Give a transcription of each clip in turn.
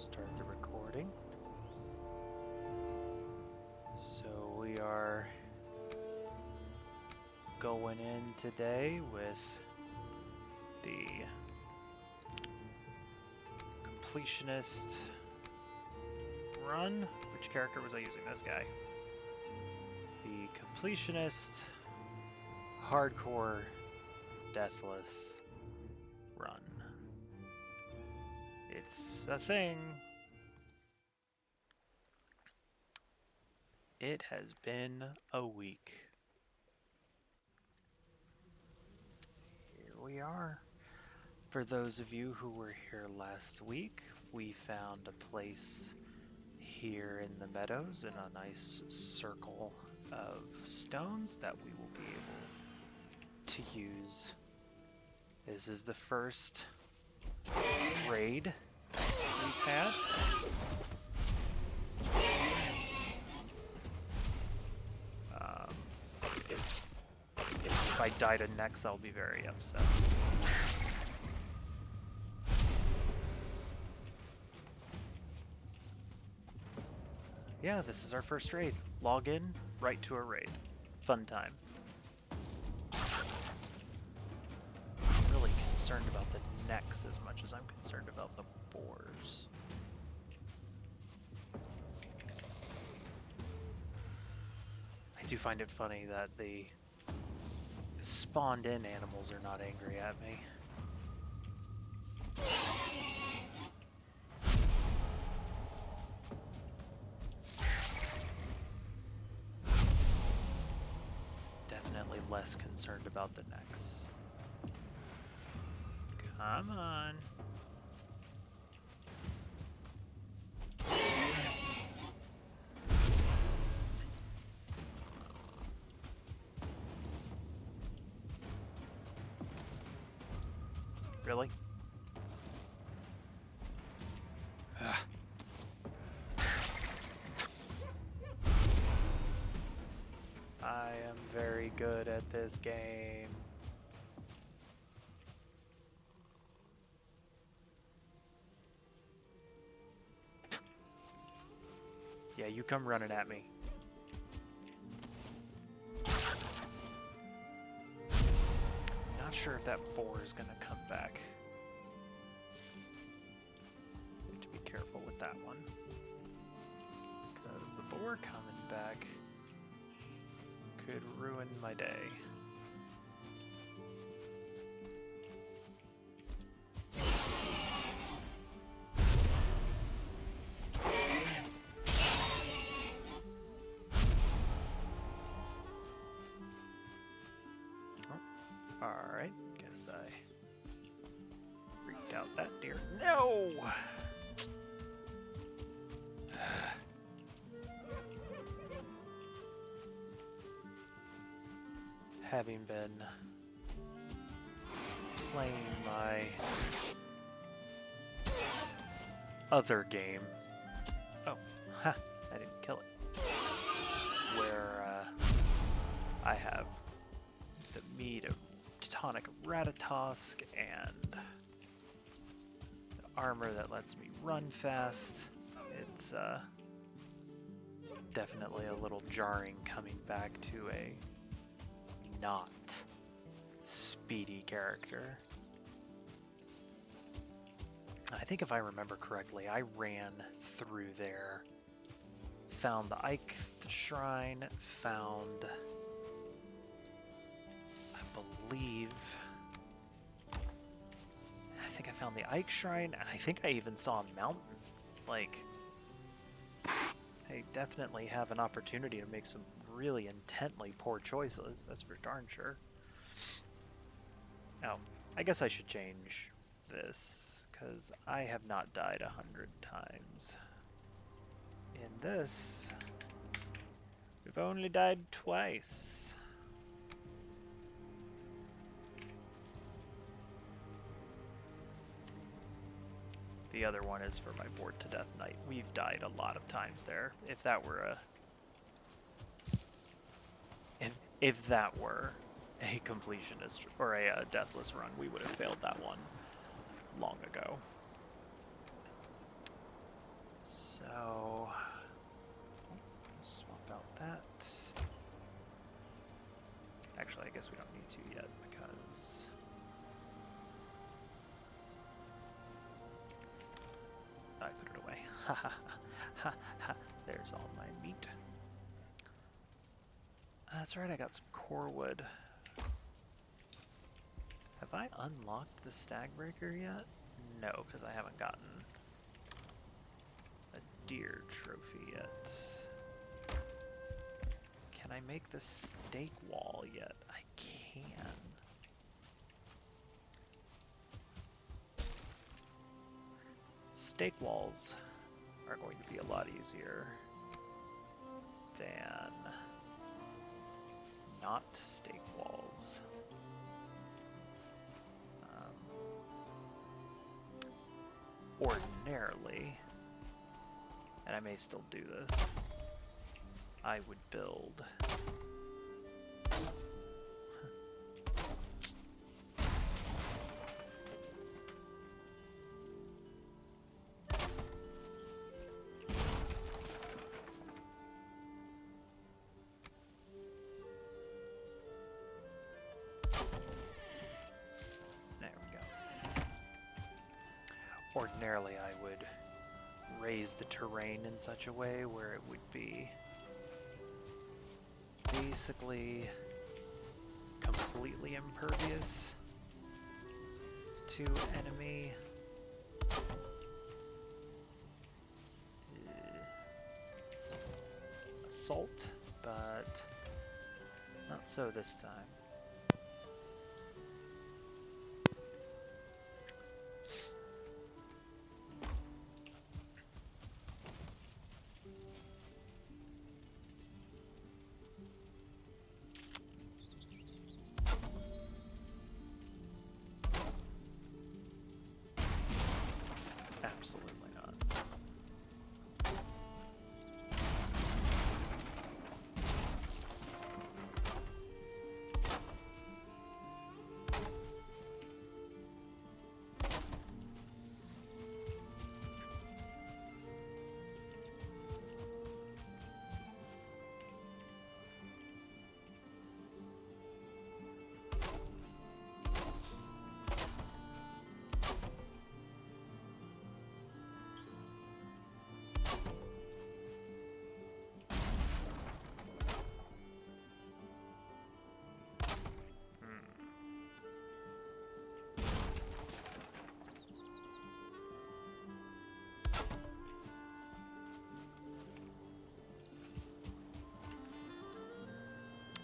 Start the recording. So we are going in today with the completionist run. Which character was I using? This guy. The completionist hardcore deathless run. It's a thing. It has been a week. Here we are. For those of you who were here last week, we found a place here in the meadows in a nice circle of stones that we will be able to use. This is the first raid we've had. If I die to Nex, I'll be very upset. Yeah, this is our first raid. Log in, right to a raid. Fun time. I'm really concerned about the Nex as much as I'm concerned about the boars. I do find it funny that the spawned-in animals are not angry at me. Definitely less concerned about the Nex. Come on. Really? I am very good at this game. Yeah, you come running at me. Not sure if that boar is gonna come back. Need to be careful with that one. Because the boar coming back could ruin my day. Alright, guess I freaked out that deer. No! Having been playing my other game. Oh, ha, I didn't kill it. Where I have the meat of Teutonic Ratatosk and the armor that lets me run fast. It's definitely a little jarring coming back to a not speedy character. I think if I remember correctly, I ran through there, found the Ike Shrine, found, I think I found the Ike Shrine, and I think I even saw a mountain. Like, I definitely have an opportunity to make some really intently poor choices, that's for darn sure. Oh, I guess I should change this, because I have not died 100 times. In this, we've only died twice. The other one is for my Bored to Death Knight. We've died a lot of times there. If that were a... If that were a completionist or a deathless run, we would have failed that one long ago. guess we don't need to yet because I put it away. Ha ha ha ha. There's all my meat. That's right, I got some core wood. Have I unlocked the stag breaker yet? No, because I haven't gotten a deer trophy yet. Can I make the stake wall yet? I can. Stake walls are going to be a lot easier than not stake walls. Ordinarily, and I may still do this, I would build ordinarily I would raise the terrain in such a way where it would be basically completely impervious to enemy assault, but not so this time. Absolutely not.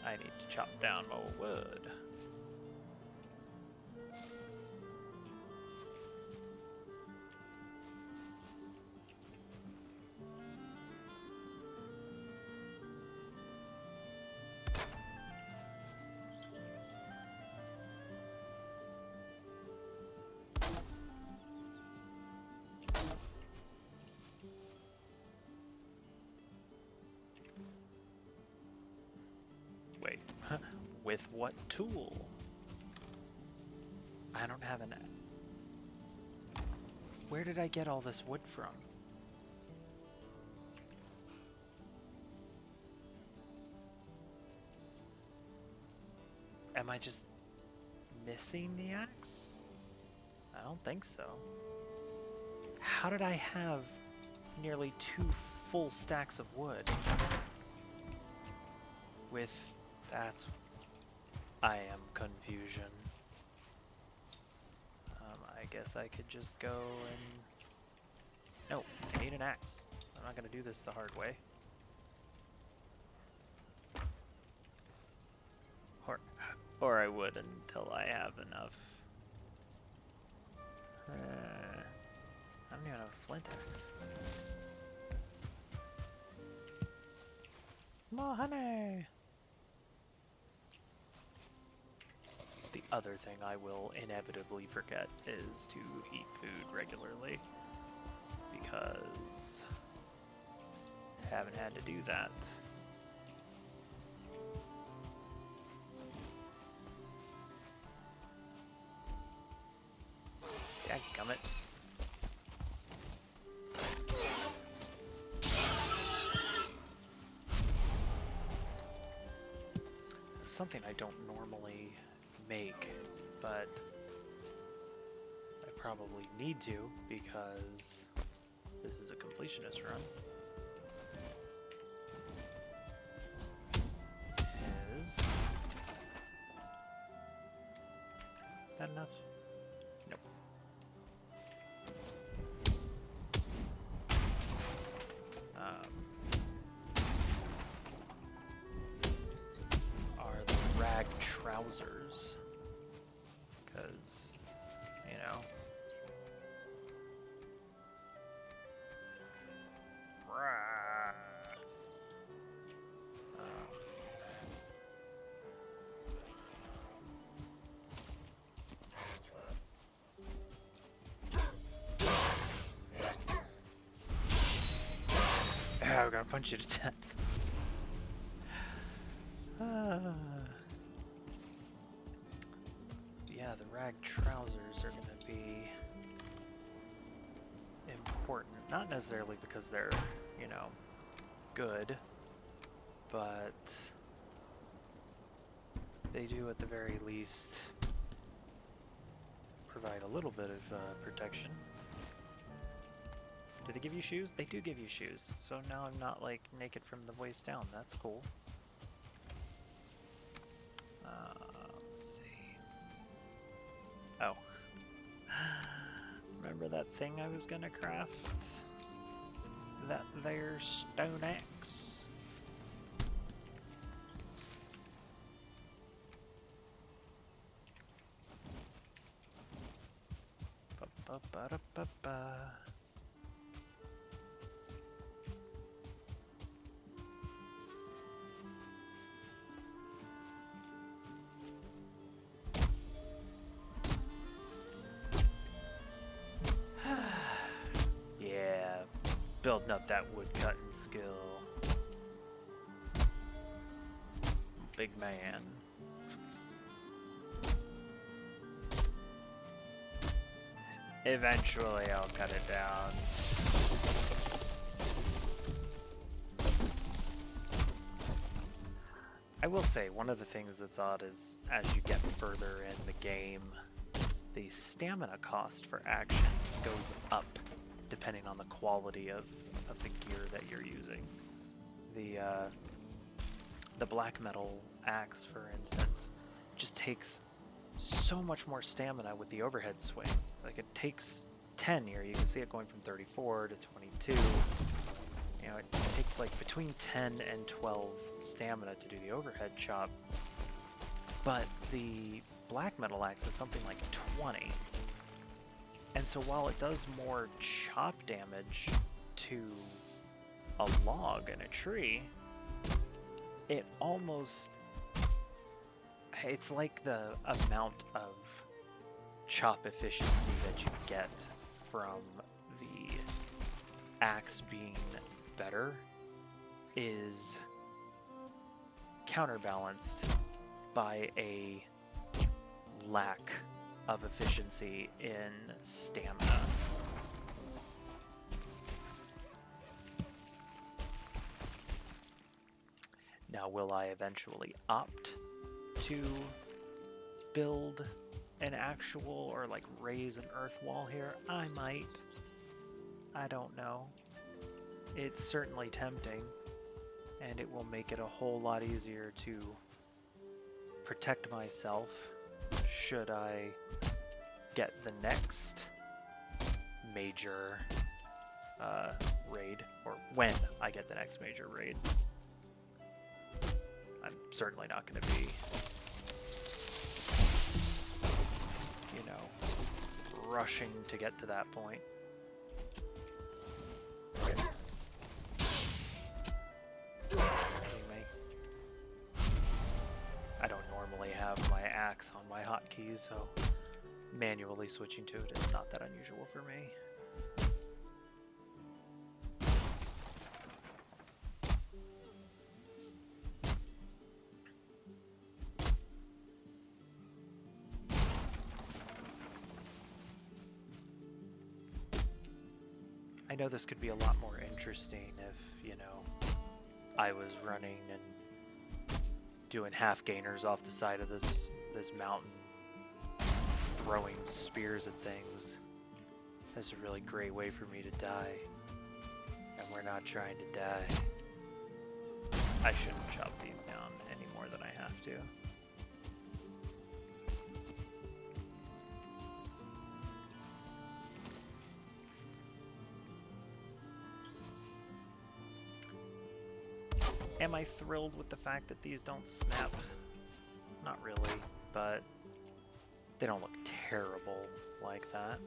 I need to chop down more wood. Wait, with what tool? I don't have an... Where did I get all this wood from? Am I just missing the axe? I don't think so. How did I have nearly 2 full stacks of wood? With... That's... I am confusion. I guess I could just go and... No, I need an axe. I'm not gonna do this the hard way. Or I would until I have enough. I don't even have a flint axe. More honey! The other thing I will inevitably forget is to eat food regularly, because I haven't had to do that. Dadgummit. something I don't normally make, but I probably need to because this is a completionist run. Is that enough? Nope. Are the rag trousers? Because, you know. I'm gonna punch you to death. Yeah, the rag trousers are gonna be important. Not necessarily because they're, you know, good, but they do at the very least provide a little bit of protection. Do they give you shoes? They do give you shoes. So now I'm not like naked from the waist down. That's cool. Let's see. Oh. Remember that thing I was gonna craft? That there stone axe? Ba-ba-ba-da-ba-ba. Yeah, building up that wood cutting skill. Big man. Eventually I'll cut it down. I will say, one of the things that's odd is as you get further in the game, the stamina cost for actions goes up depending on the quality of the gear that you're using. The black metal axe, for instance, just takes so much more stamina with the overhead swing. Like, it takes 10 here. You can see it going from 34 to 22. You know, it takes like between 10 and 12 stamina to do the overhead chop. But the black metal axe is something like 20. And so while it does more chop damage to a log and a tree, it almost... it's like the amount of chop efficiency that you get from the axe being better is counterbalanced by a lack of efficiency in stamina. Now, will I eventually opt to build an actual or like raise an earth wall here? I might. I don't know. It's certainly tempting, and it will make it a whole lot easier to protect myself should I get the next major raid, or when I get the next major raid. I'm certainly not going to be, you know, rushing to get to that point. I don't normally have my axe on my hotkeys, so manually switching to it is not that unusual for me. I know this could be a lot more interesting if, you know, I was running and doing half gainers off the side of this mountain, throwing spears at things. That's a really great way for me to die. And we're not trying to die. I shouldn't chop these down any more than I have to. Am I thrilled with the fact that these don't snap? Not really, but they don't look terrible like that.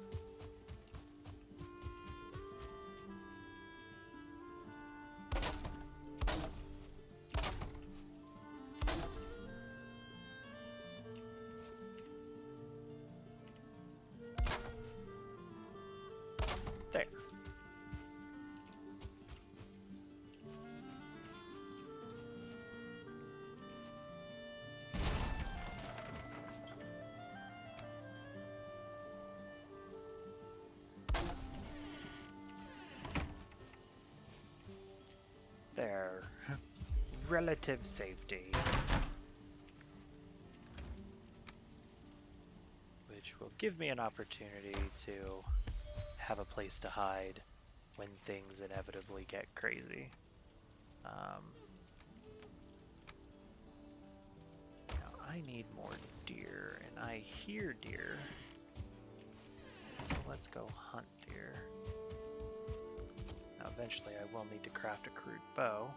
There. There. Relative safety. Which will give me an opportunity to have a place to hide when things inevitably get crazy. Now I need more deer, and I hear deer. So let's go hunt deer. Now eventually I will need to craft a crude bow.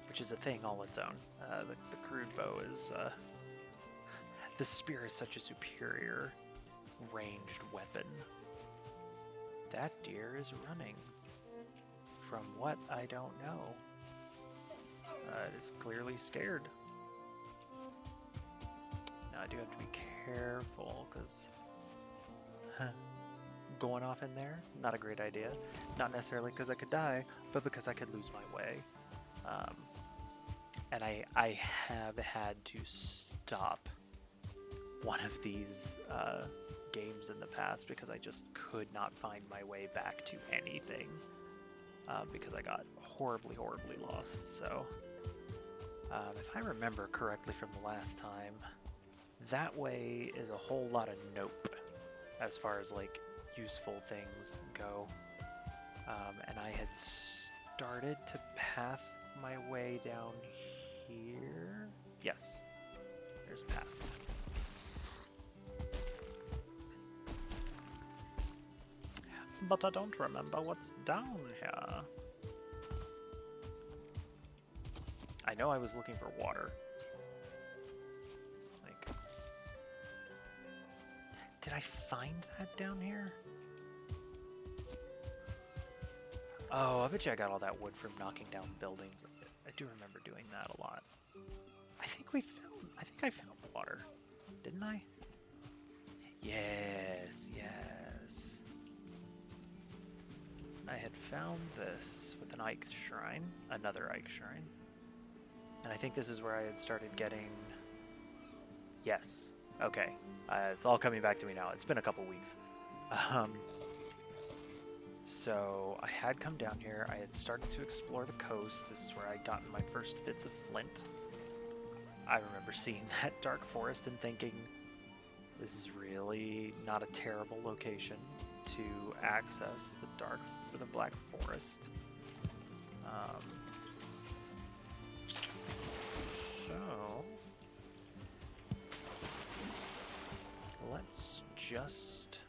Which is a thing all its own. The crude bow is... the spear is such a superior ranged weapon. That deer is running. From what I don't know. It is clearly scared. Now I do have to be careful, because going off in there, not a great idea. Not necessarily because I could die, but because I could lose my way. And I have had to stop one of these games in the past because I just could not find my way back to anything because I got horribly lost. So if I remember correctly from the last time, that way is a whole lot of nope as far as like useful things go. And I had started to path my way down here. Yes, there's a path. But I don't remember what's down here. I know I was looking for water. Like, did I find that down here? Oh, I bet you I got all that wood from knocking down buildings. I do remember doing that a lot. I think I found water. Didn't I? Yes. I had found this with an Ike shrine, another Ike shrine. And I think this is where I had started getting... Yes. Okay. It's all coming back to me now. It's been a couple weeks. So I had come down here. I had started to explore the coast. This is where I'd gotten my first bits of flint. I remember seeing that dark forest and thinking, this is really not a terrible location to access the Black Forest. So let's just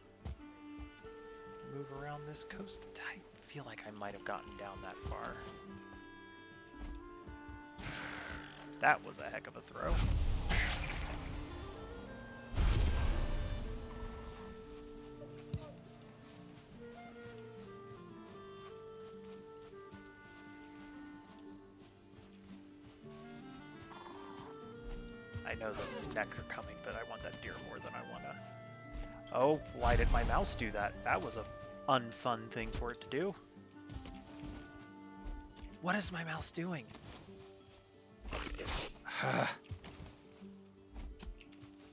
move around this coast. I feel like I might have gotten down that far. That was a heck of a throw. I know the neck are coming, but I want that deer more than I want to... Oh, why did my mouse do that? That was a unfun thing for it to do. What is my mouse doing?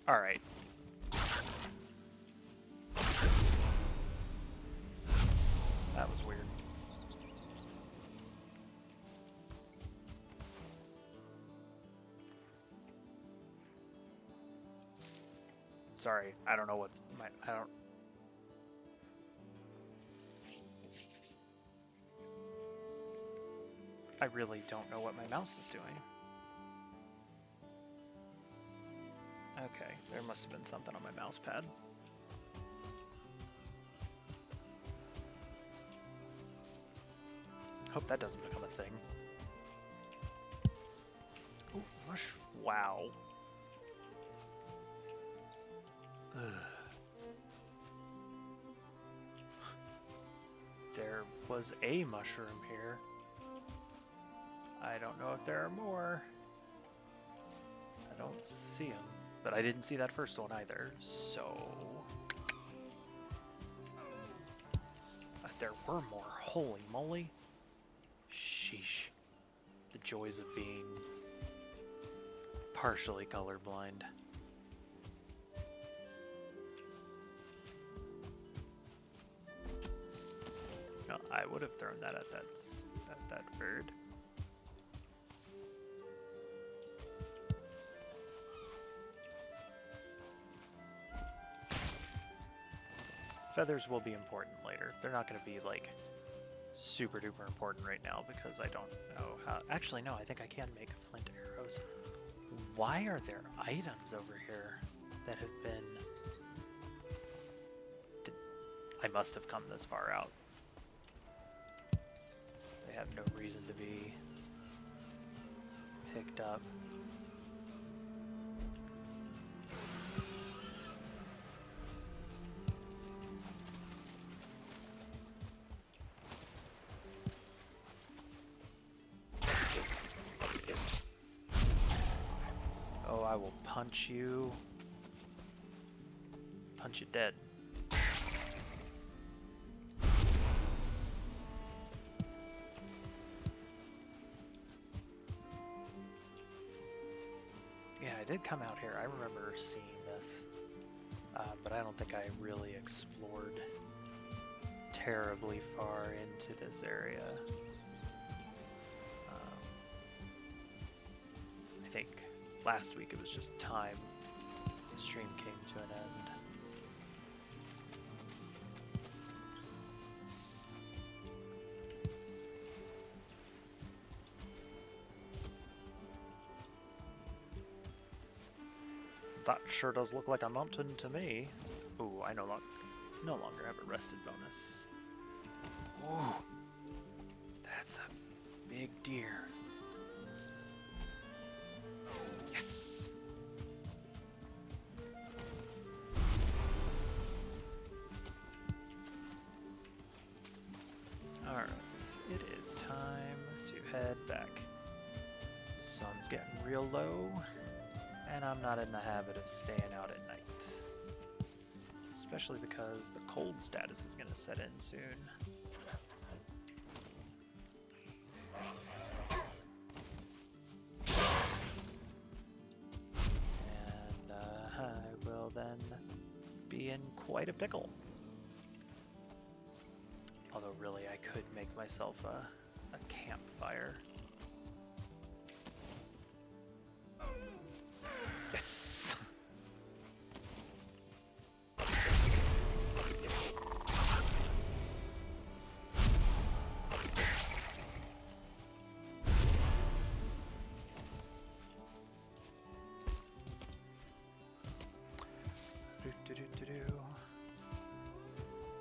Alright. Sorry, I don't know what's my... I really don't know what my mouse is doing. Okay, there must have been something on my mouse pad. Hope that doesn't become a thing. Ooh, wow. Ugh. There was a mushroom here. I don't know if there are more. I don't see them, but I didn't see that first one either, so... there were more. Holy moly. Sheesh. The joys of being partially colorblind. No, I would have thrown that at that bird. Feathers will be important later. They're not going to be like super duper important right now because I don't know how. Actually, no, I think I can make flint arrows. Why are there items over here that have been... I must have come this far out. They have no reason to be picked up. Oh, I will punch you. Punch you dead. Yeah, I did come out here. I remember seeing this, but I don't think I really explored terribly far into this area. I think last week it was just time the stream came to an end. That sure does look like a mountain to me. Ooh, I no longer have a rested bonus. Ooh, that's a big deer. Yes! Alright, it is time to head back. Sun's getting real low. And I'm not in the habit of staying out at night. Especially because the cold status is going to set in soon. And I will then be in quite a pickle. Although really I could make myself a campfire. Yes!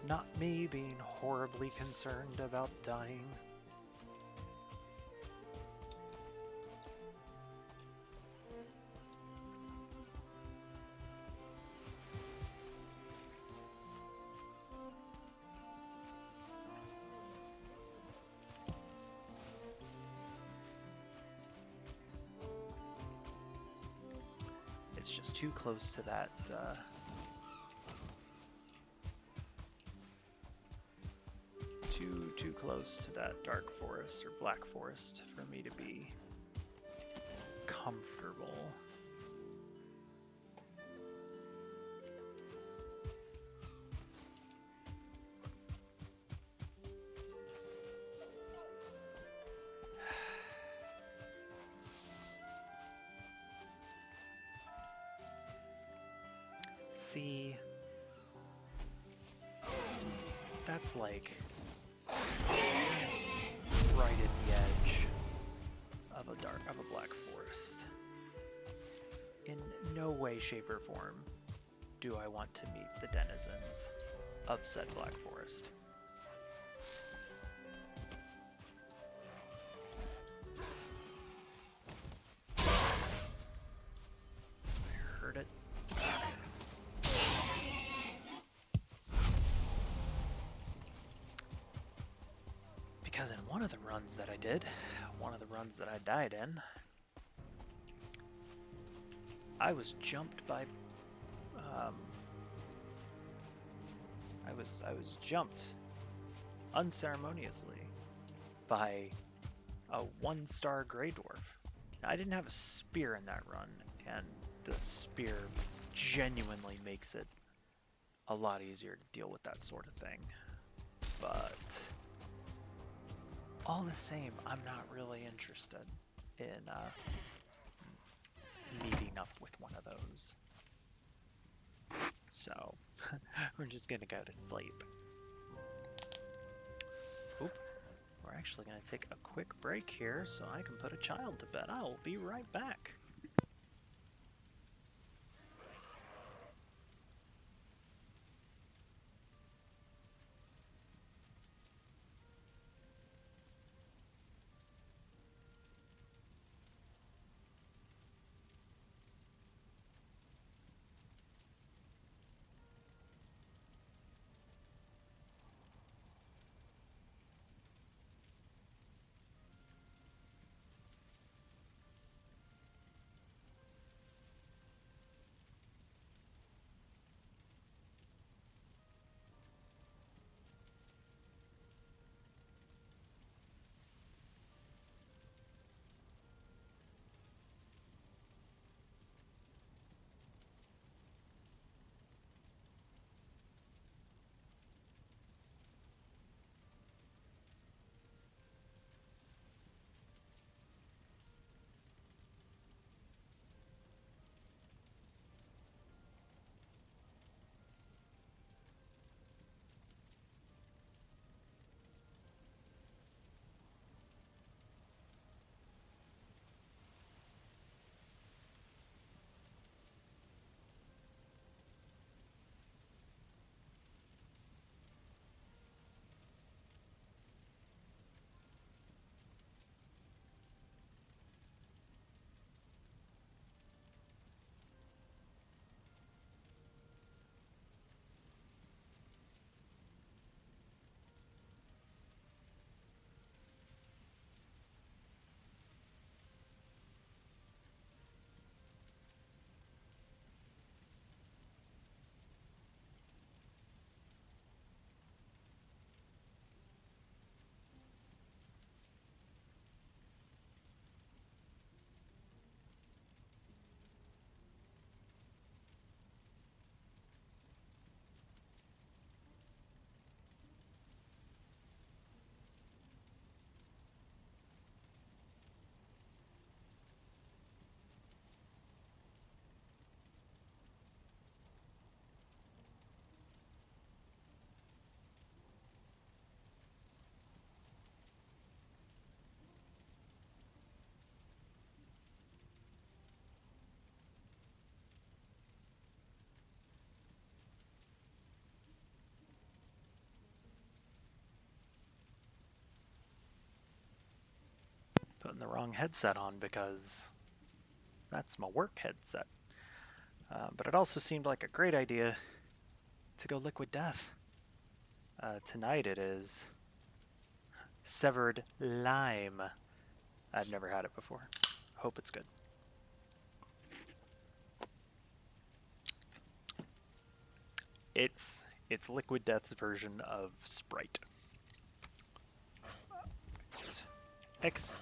Not me being horribly concerned about dying. It's just too close to that, too close to that dark forest or black forest for me to be comfortable. See, that's like right at the edge of a black forest. In no way, shape, or form do I want to meet the denizens of said black forest. I heard it. Because in one of the runs that I did, one of the runs that I died in, I was jumped by, I was jumped unceremoniously by a 1-star Grey Dwarf. Now, I didn't have a spear in that run, and the spear genuinely makes it a lot easier to deal with that sort of thing. But all the same, I'm not really interested in meeting up with one of those. So, we're just gonna go to sleep. Oop. We're actually gonna take a quick break here so I can put a child to bed. I'll be right back. Putting the wrong headset on because that's my work headset. But it also seemed like a great idea to go Liquid Death. Tonight it is Severed Lime. I've never had it before. Hope it's good. It's Liquid Death's version of Sprite.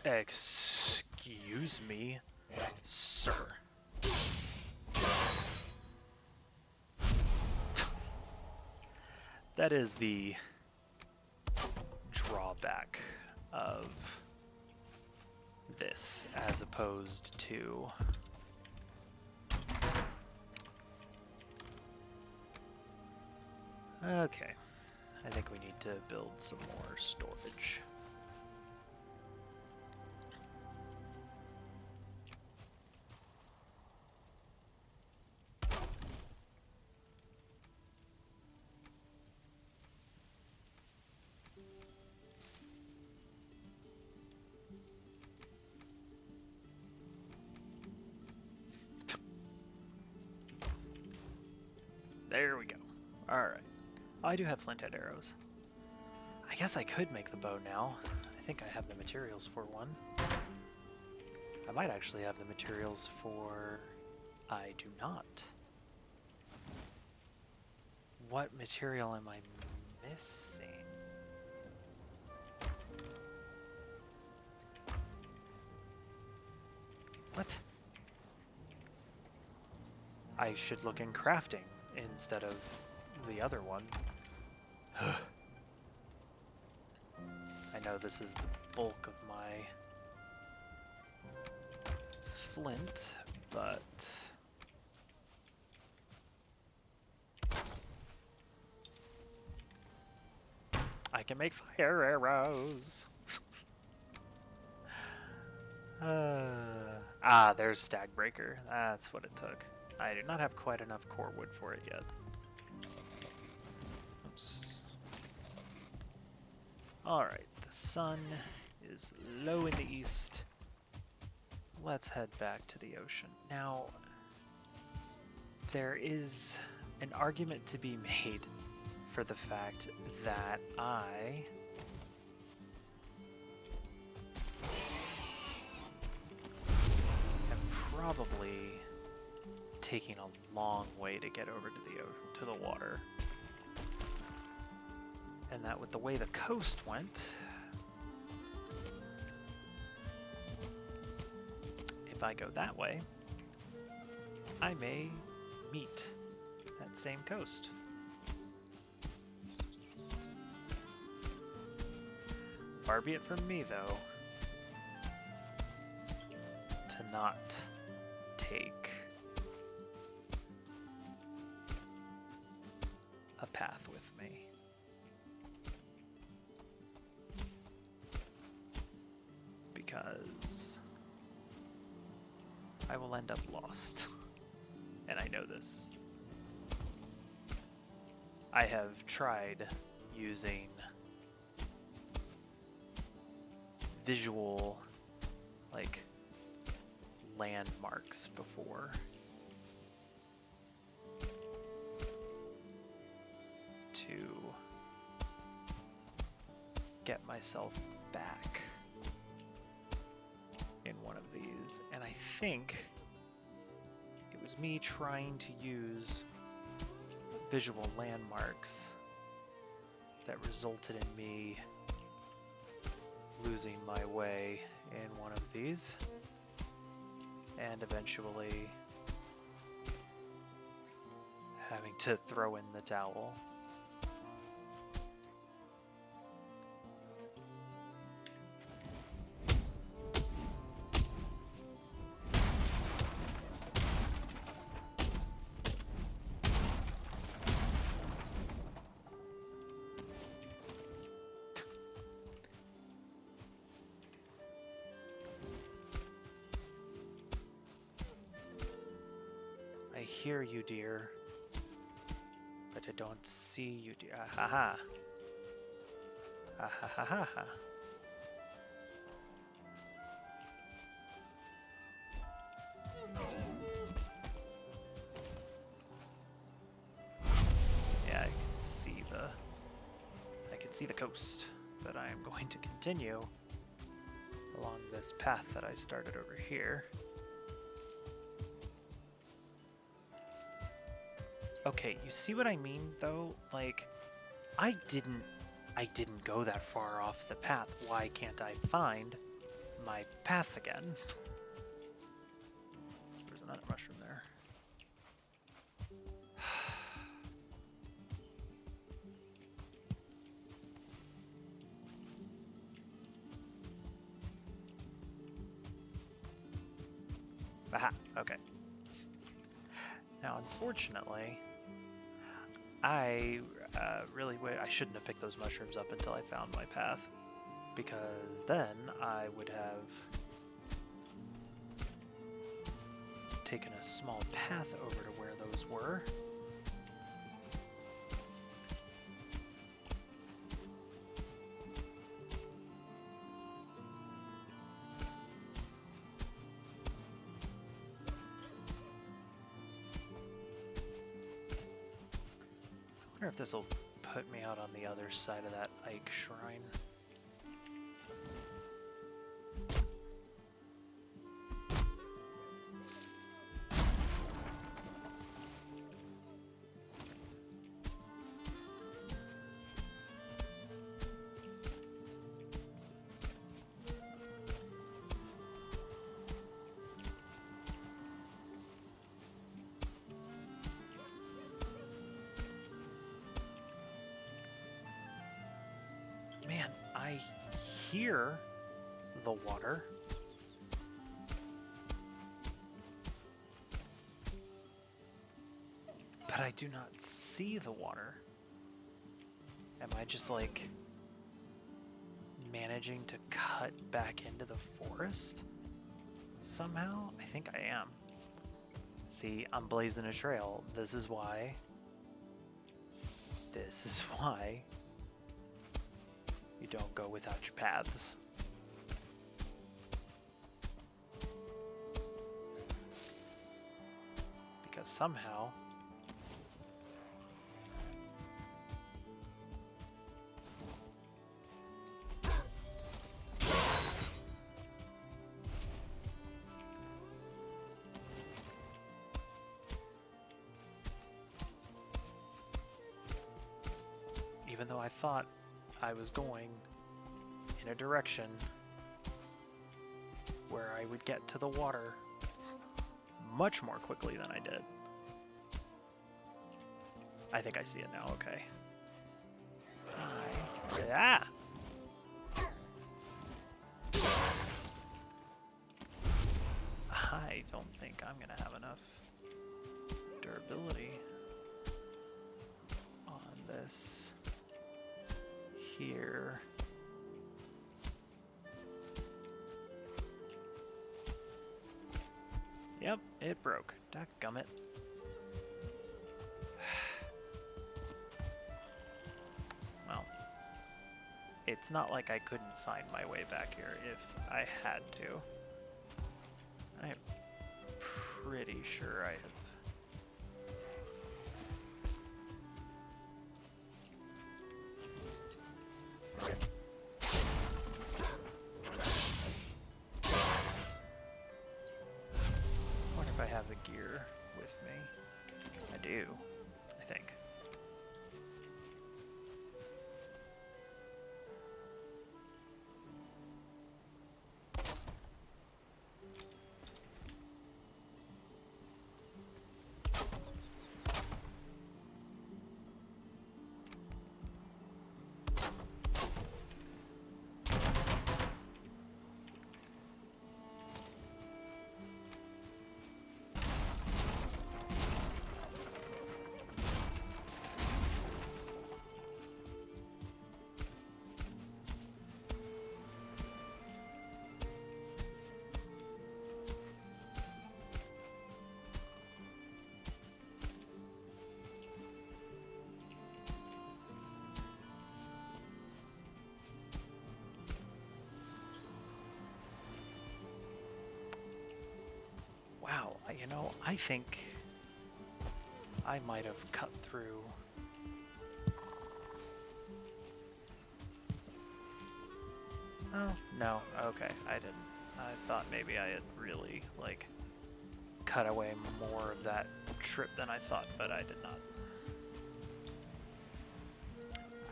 Excuse me, sir. That is the drawback of this as opposed to Okay, I think we need to build some more storage. There we go. Alright. I do have flinthead arrows. I guess I could make the bow now. I think I have the materials for one. I might actually have the materials for... I do not. What material am I missing? What? I should look in crafting instead of the other one. I know this is the bulk of my flint, but I can make fire arrows. There's Stagbreaker. That's what it took. I do not have quite enough core wood for it yet. Oops. Alright, the sun is low in the east. Let's head back to the ocean. Now, there is an argument to be made for the fact that I am probably taking a long way to get over to the water. And that with the way the coast went, if I go that way, I may meet that same coast. Far be it from me, though, to not take a path with me. Because I will end up lost. And I know this. I have tried using visual, like, landmarks before. To get myself back in one of these. And I think it was me trying to use visual landmarks that resulted in me losing my way in one of these, and eventually having to throw in the towel. I hear you, dear, but I don't see you, dear. Ah, ha, ha. Ah, ha, ha, ha, ha. Yeah, I can see the coast, but I am going to continue along this path that I started over here. Okay, you see what I mean, though? Like, I didn't go that far off the path. Why can't I find my path again? There's another mushroom there. Aha, okay. Now, unfortunately, I I shouldn't have picked those mushrooms up until I found my path, because then I would have taken a small path over to where those were. I wonder if this will put me out on the other side of that Ike shrine. Man, I hear the water. But I do not see the water. Am I just like managing to cut back into the forest somehow? I think I am. See, I'm blazing a trail. This is why you don't go without your paths. Because somehow even though I thought I was going in a direction where I would get to the water much more quickly than I did. I think I see it now, okay. Yeah! I don't think I'm gonna have enough durability on this here. Yep, it broke. Dadgummit. Well, it's not like I couldn't find my way back here if I had to. I'm pretty sure I have. Have the gear with me. I do, I think. Wow, you know, I think I might have cut through. Oh, no, okay, I didn't. I thought maybe I had really, like, cut away more of that trip than I thought, but I did not.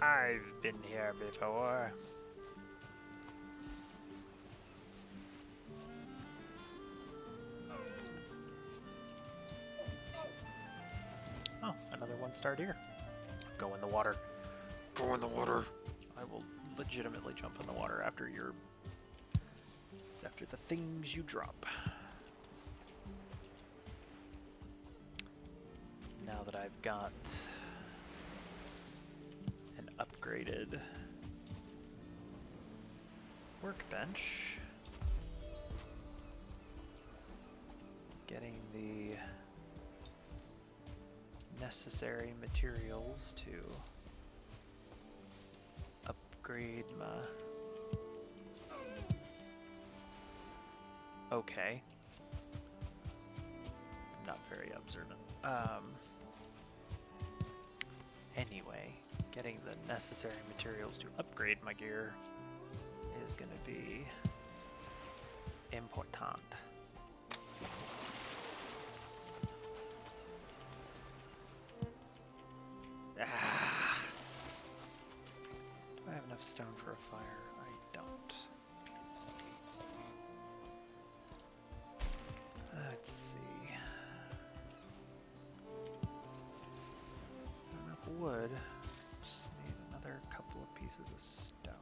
I've been here before. Oh, another one-star deer. Go in the water. Go in the water. I will legitimately jump in the water after the things you drop. Now that I've got upgraded workbench. Getting the necessary materials to upgrade my... Okay. Not very observant. Anyway, getting the necessary materials to upgrade my gear is going to be important. Ah. Do I have enough stone for a fire? I don't. Let's see. Enough wood. Just need another couple of pieces of stone.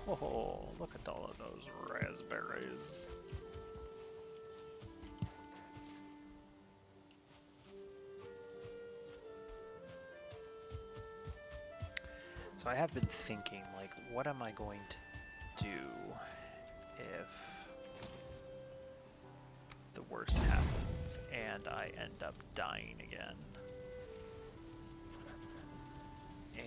Oh, look at all of those raspberries. So I have been thinking, like, what am I going to do if the worst happens and I end up dying again? And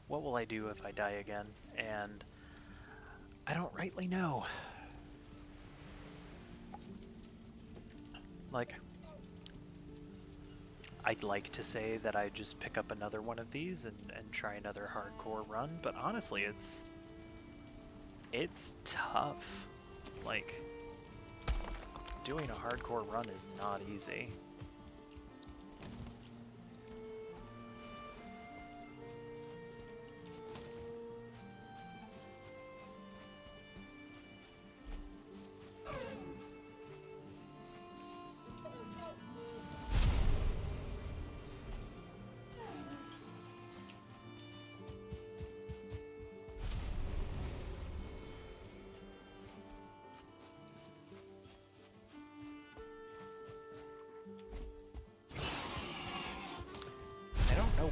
what will I do if I die again? And I don't rightly know. Like, I'd like to say that I just pick up another one of these and try another hardcore run, but honestly, it's tough. Like, doing a hardcore run is not easy.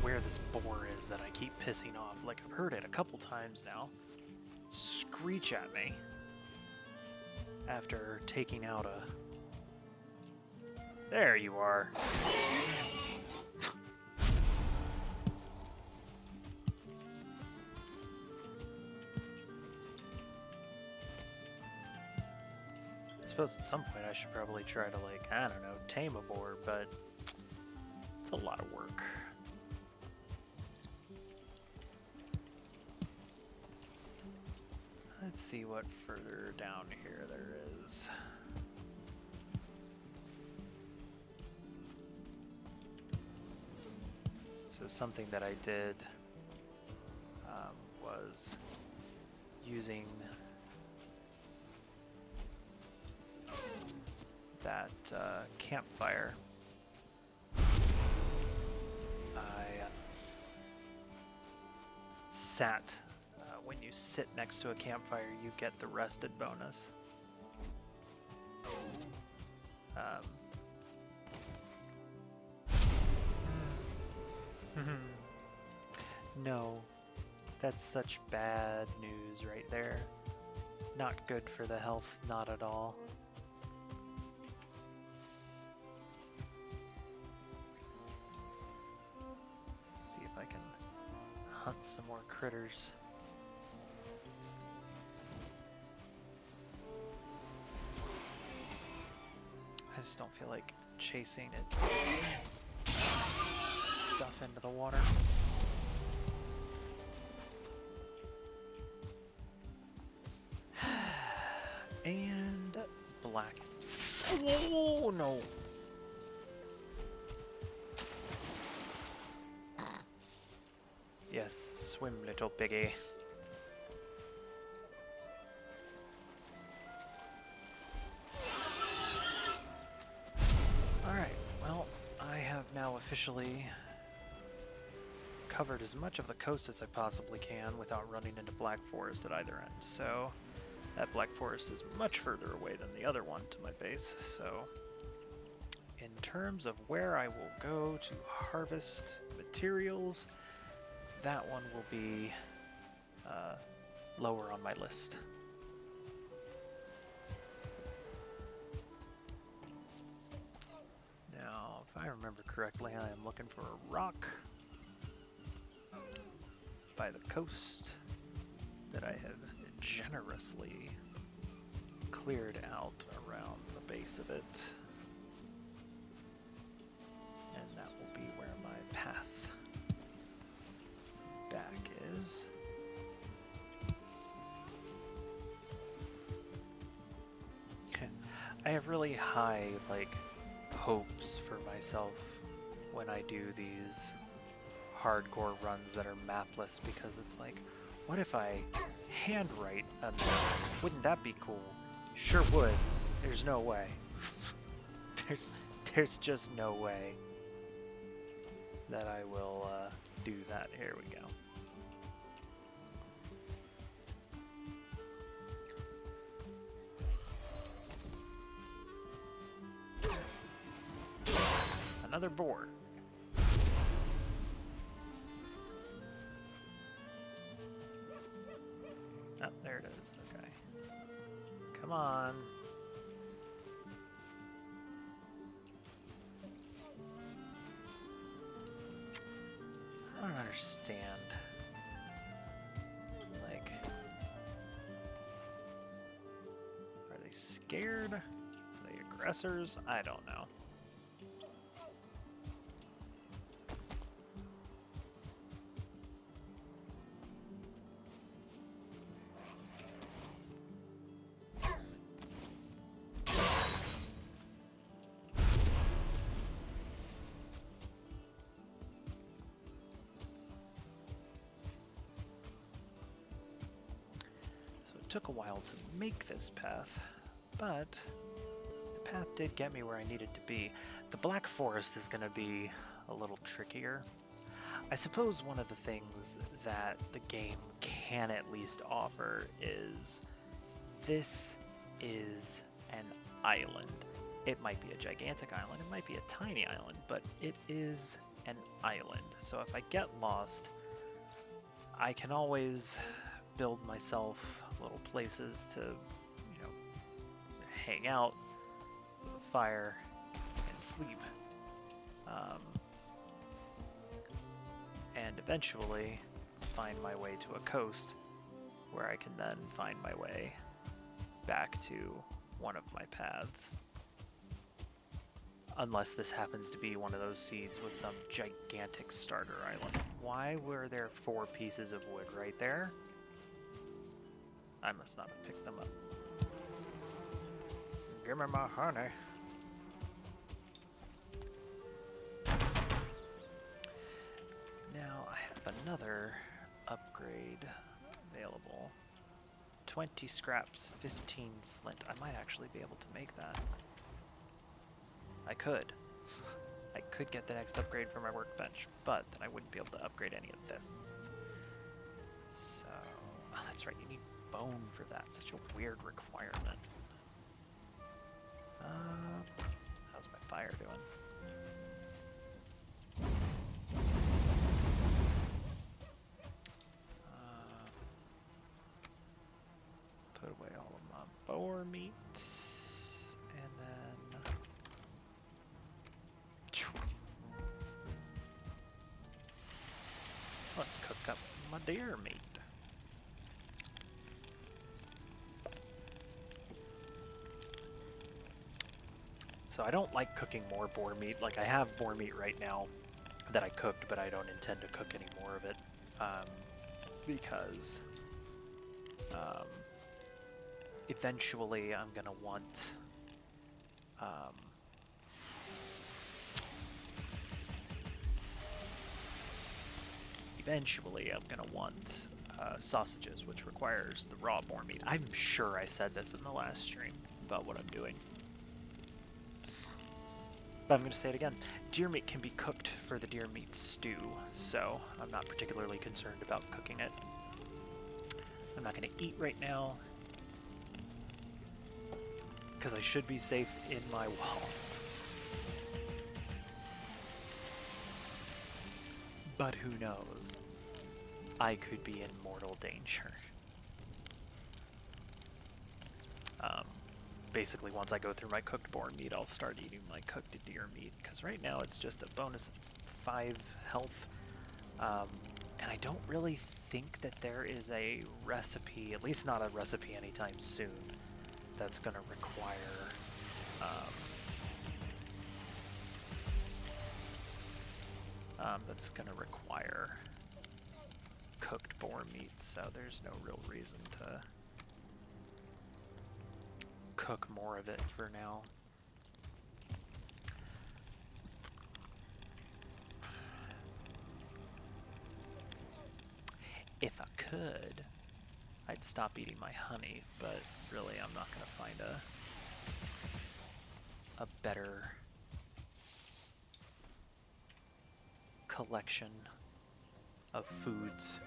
Where this boar is that I keep pissing off. Like, I've heard it a couple times now screech at me after taking out a... There you are. I suppose at some point I should probably try to, like, I don't know, tame a boar, but it's a lot of work. Let's see what further down here there is. So something that I did was using that campfire. I sat. When you sit next to a campfire, you get the rested bonus. No, that's such bad news right there. Not good for the health, not at all. See if I can hunt some more critters. I just don't feel like chasing its stuff into the water. And black. Oh no! Yes, swim, little piggy. Alright, well, I have now officially covered as much of the coast as I possibly can without running into Black Forest at either end. So that Black Forest is much further away than the other one to my base. So in terms of where I will go to harvest materials, that one will be lower on my list. Now, if I remember correctly, I am looking for a rock by the coast that I have generously cleared out around the base of it. And that will be where my path back is. I have really high, hopes for myself when I do these hardcore runs that are mapless, because it's like, what if I handwrite a map? Wouldn't that be cool? Sure would. There's no way. there's just no way that I will do that. Here we go. Another boar. Oh, there it is. Okay. Come on. I don't understand. Are they scared? Are they aggressors? I don't know. Took a while to make this path, but the path did get me where I needed to be. The Black Forest is going to be a little trickier. I suppose one of the things that the game can at least offer is this is an island. It might be a gigantic island, it might be a tiny island, but it is an island. So if I get lost, I can always build myself little places to, hang out, fire, and sleep. And eventually find my way to a coast where I can then find my way back to one of my paths. Unless this happens to be one of those seeds with some gigantic starter island. Why were there 4 pieces of wood right there? I must not have picked them up. Give me my honey. Now I have another upgrade available. 20 scraps, 15 flint. I might actually be able to make that. I could. I could get the next upgrade for my workbench, but then I wouldn't be able to upgrade any of this. So, oh, that's right, you need bone for that. Such a weird requirement. How's my fire doing? Put away all of my boar meat, and then let's cook up my deer meat. So I don't like cooking more boar meat. Like, I have boar meat right now that I cooked, but I don't intend to cook any more of it, because eventually I'm gonna want eventually I'm going to want sausages, which requires the raw boar meat. I'm sure I said this in the last stream about what I'm doing. But I'm going to say it again. Deer meat can be cooked for the deer meat stew, so I'm not particularly concerned about cooking it. I'm not going to eat right now, because I should be safe in my walls. But who knows? I could be in mortal danger. Basically, once I go through my cooked boar meat, I'll start eating my cooked deer meat, because right now it's just a bonus of 5 health. And I don't really think that there is a recipe, at least not a recipe anytime soon, that's going to require cooked boar meat, so there's no real reason to cook more of it for now. If I could, I'd stop eating my honey, but really I'm not going to find a better collection of foods.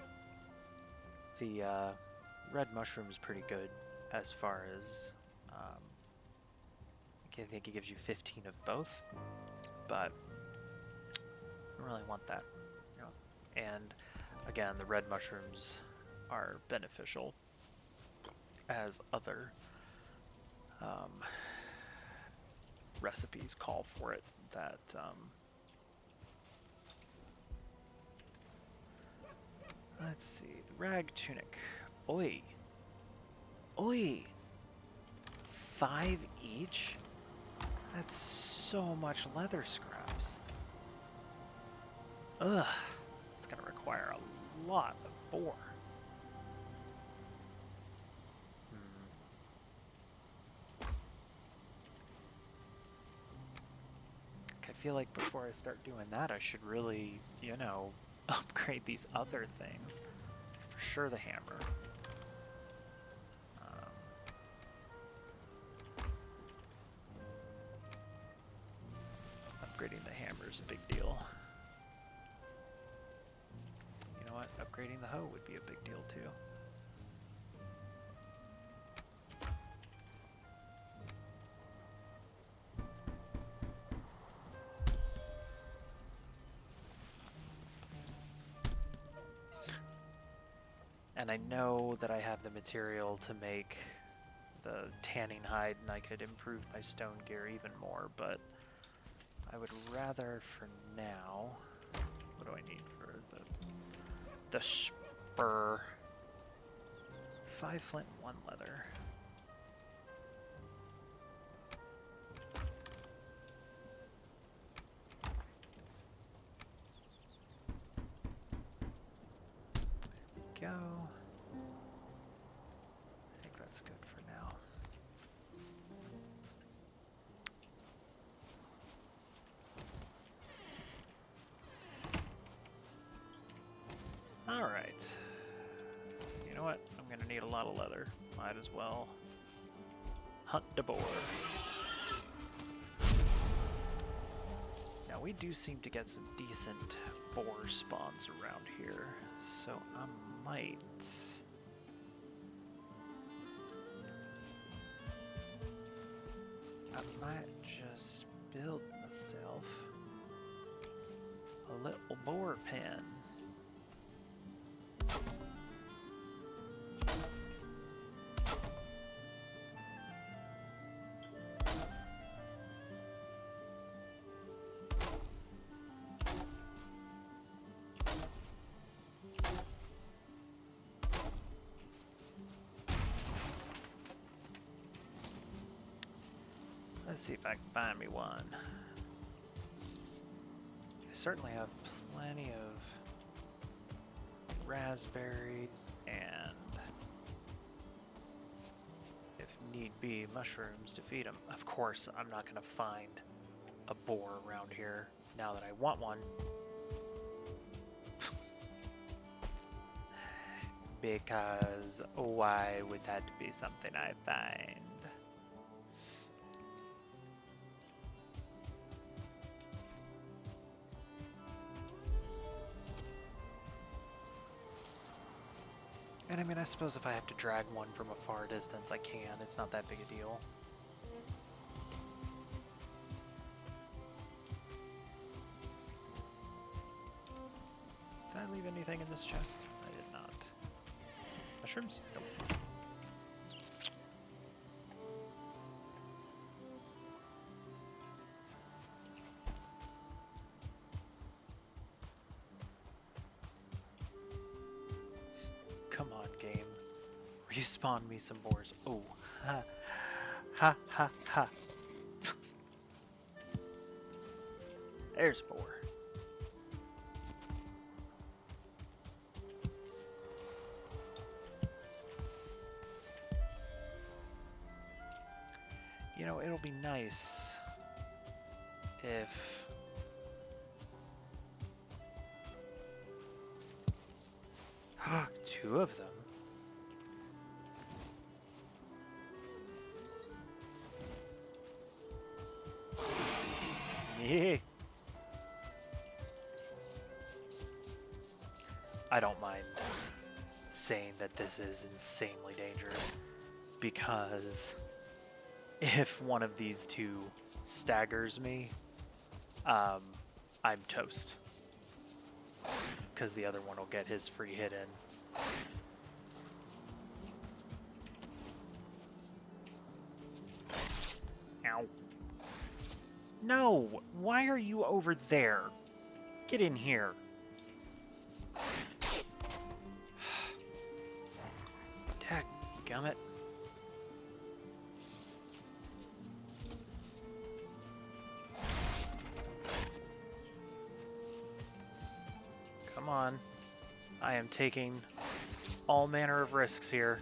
The red mushroom is pretty good as far as I think it gives you 15 of both, but I don't really want that, you know. And again, the red mushrooms are beneficial as other recipes call for it. That let's see, the rag tunic. Oi, oi, 5 each. That's so much leather scraps. Ugh, it's gonna require a lot of boar. I feel like before I start doing that, I should really, you know, upgrade these other things. For sure the hammer. Upgrading the hammer is a big deal. You know what? Upgrading the hoe would be a big deal too. And I know that I have the material to make the tanning hide, and I could improve my stone gear even more, but I would rather for now... What do I need for the spur? 5 flint, 1 leather. Go. I think that's good for now. All right. You know what? I'm gonna need a lot of leather. Might as well hunt the boar. Now we do seem to get some decent boar spawns around here, so I might just build myself a little boar pen. Let's see if I can find me one. I certainly have plenty of raspberries and, if need be, mushrooms to feed them. Of course, I'm not going to find a boar around here now that I want one. Because why would that be something I find? And I mean, I suppose if I have to drag one from a far distance, I can. It's not that big a deal. Did I leave anything in this chest? I did not. Mushrooms? Nope. Come on, game. Respawn me some boars. Oh, ha. Ha, ha, ha. There's a boar. You know, it'll be nice if... two of them. Yeah. I don't mind saying that this is insanely dangerous, because if one of these two staggers me, I'm toast. Because the other one will get his free hit in. Ow. No! Why are you over there? Get in here. Dadgummit. Come on. I am taking all manner of risks here.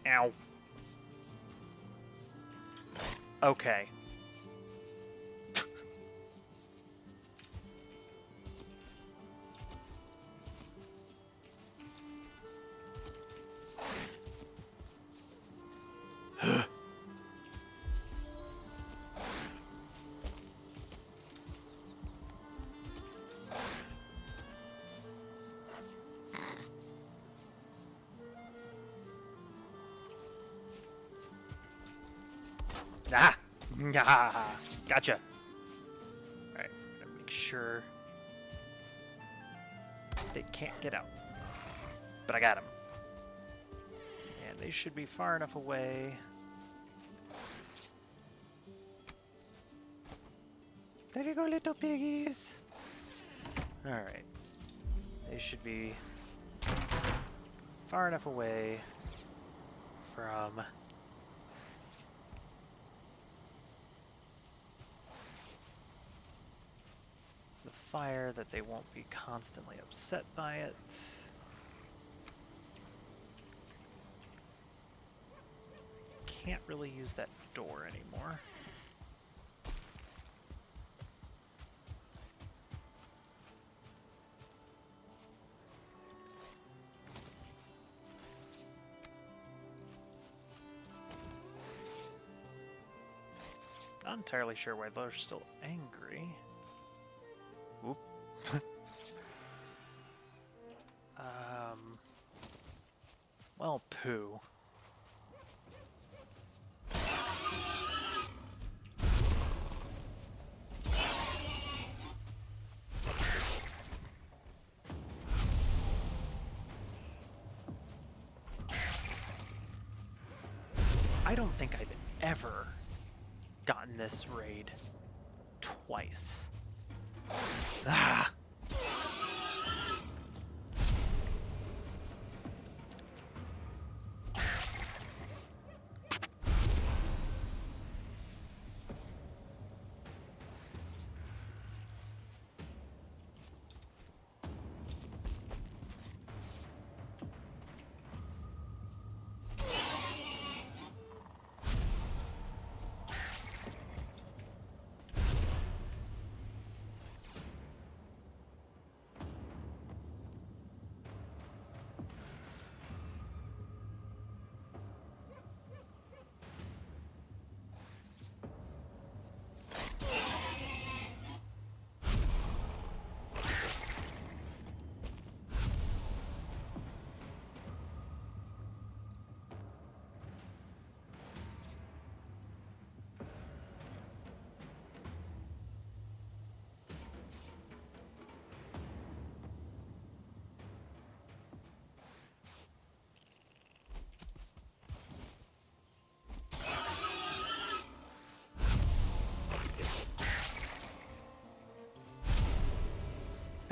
Ow. Okay. Ah! Ah! Gotcha. Alright, gotta make sure they can't get out. But I got them. And they should be far enough away. There you go, little piggies! Alright. They should be far enough away from the fire that they won't be constantly upset by it. Can't really use that door anymore. Not entirely sure why they're still angry. Oop. Well, poo. I don't think I've ever gotten this raid twice. Ah!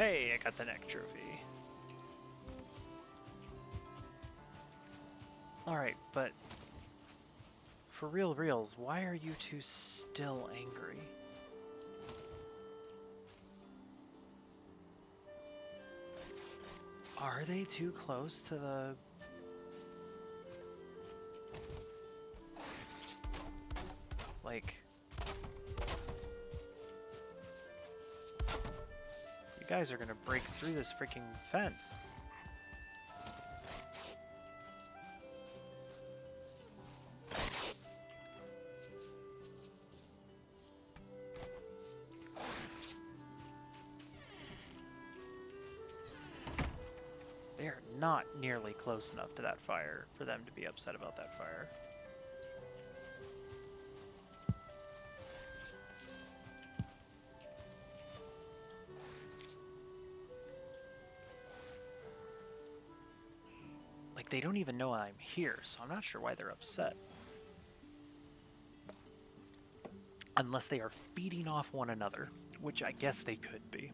Hey, I got the neck trophy. Alright, but for reals, why are you two still angry? Are they too close to the... Like... You guys are gonna break through this freaking fence. They are not nearly close enough to that fire for them to be upset about that fire. Like, they don't even know I'm here, so I'm not sure why they're upset. Unless they are feeding off one another, which I guess they could be.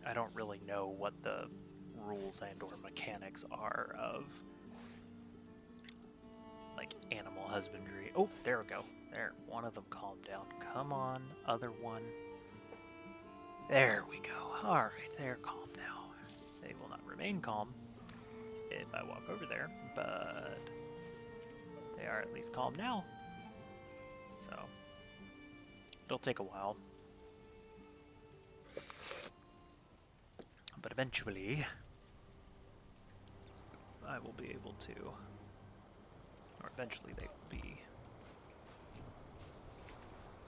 I don't really know what the rules and or mechanics are of like animal husbandry. Oh, there we go. There, one of them calmed down. Come on, other one. There we go. All right, they're calm now. They will not remain calm if I walk over there, but they are at least calm now. So it'll take a while. But eventually, I will be able to, or eventually they will be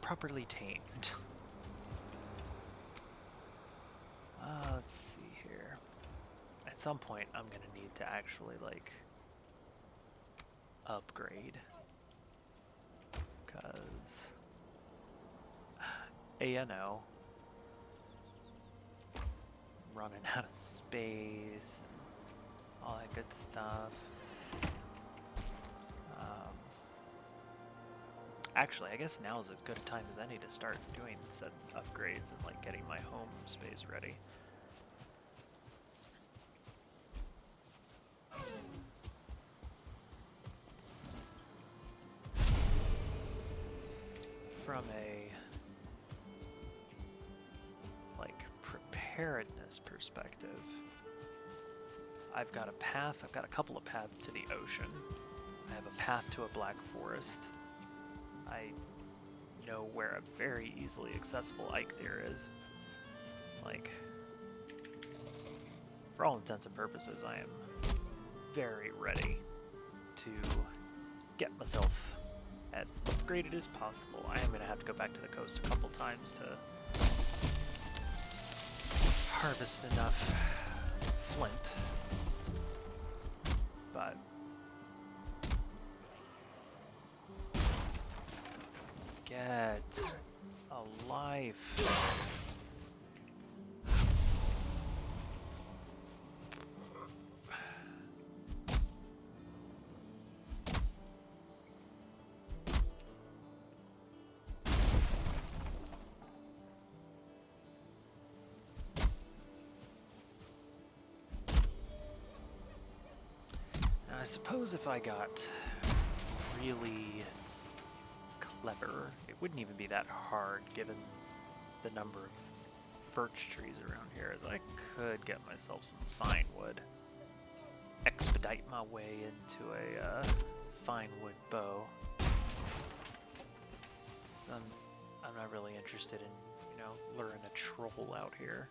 properly tamed. Let's see here. At some point, I'm gonna need to actually, like, upgrade. Because, ANO, running out of space and all that good stuff. Actually, I guess now is as good a time as any to start doing said upgrades and like getting my home space ready. From a like preparedness perspective, I've got a path, I've got a couple of paths to the ocean. I have a path to a black forest. I know where a very easily accessible Ike there is. Like, for all intents and purposes, I am very ready to get myself as upgraded as possible. I am going to have to go back to the coast a couple times to harvest enough flint. But get a life. Now, I suppose if I got really clever, it wouldn't even be that hard given the number of birch trees around here, as I could get myself some fine wood, expedite my way into a fine wood bow. So I'm not really interested in, you know, luring a troll out here.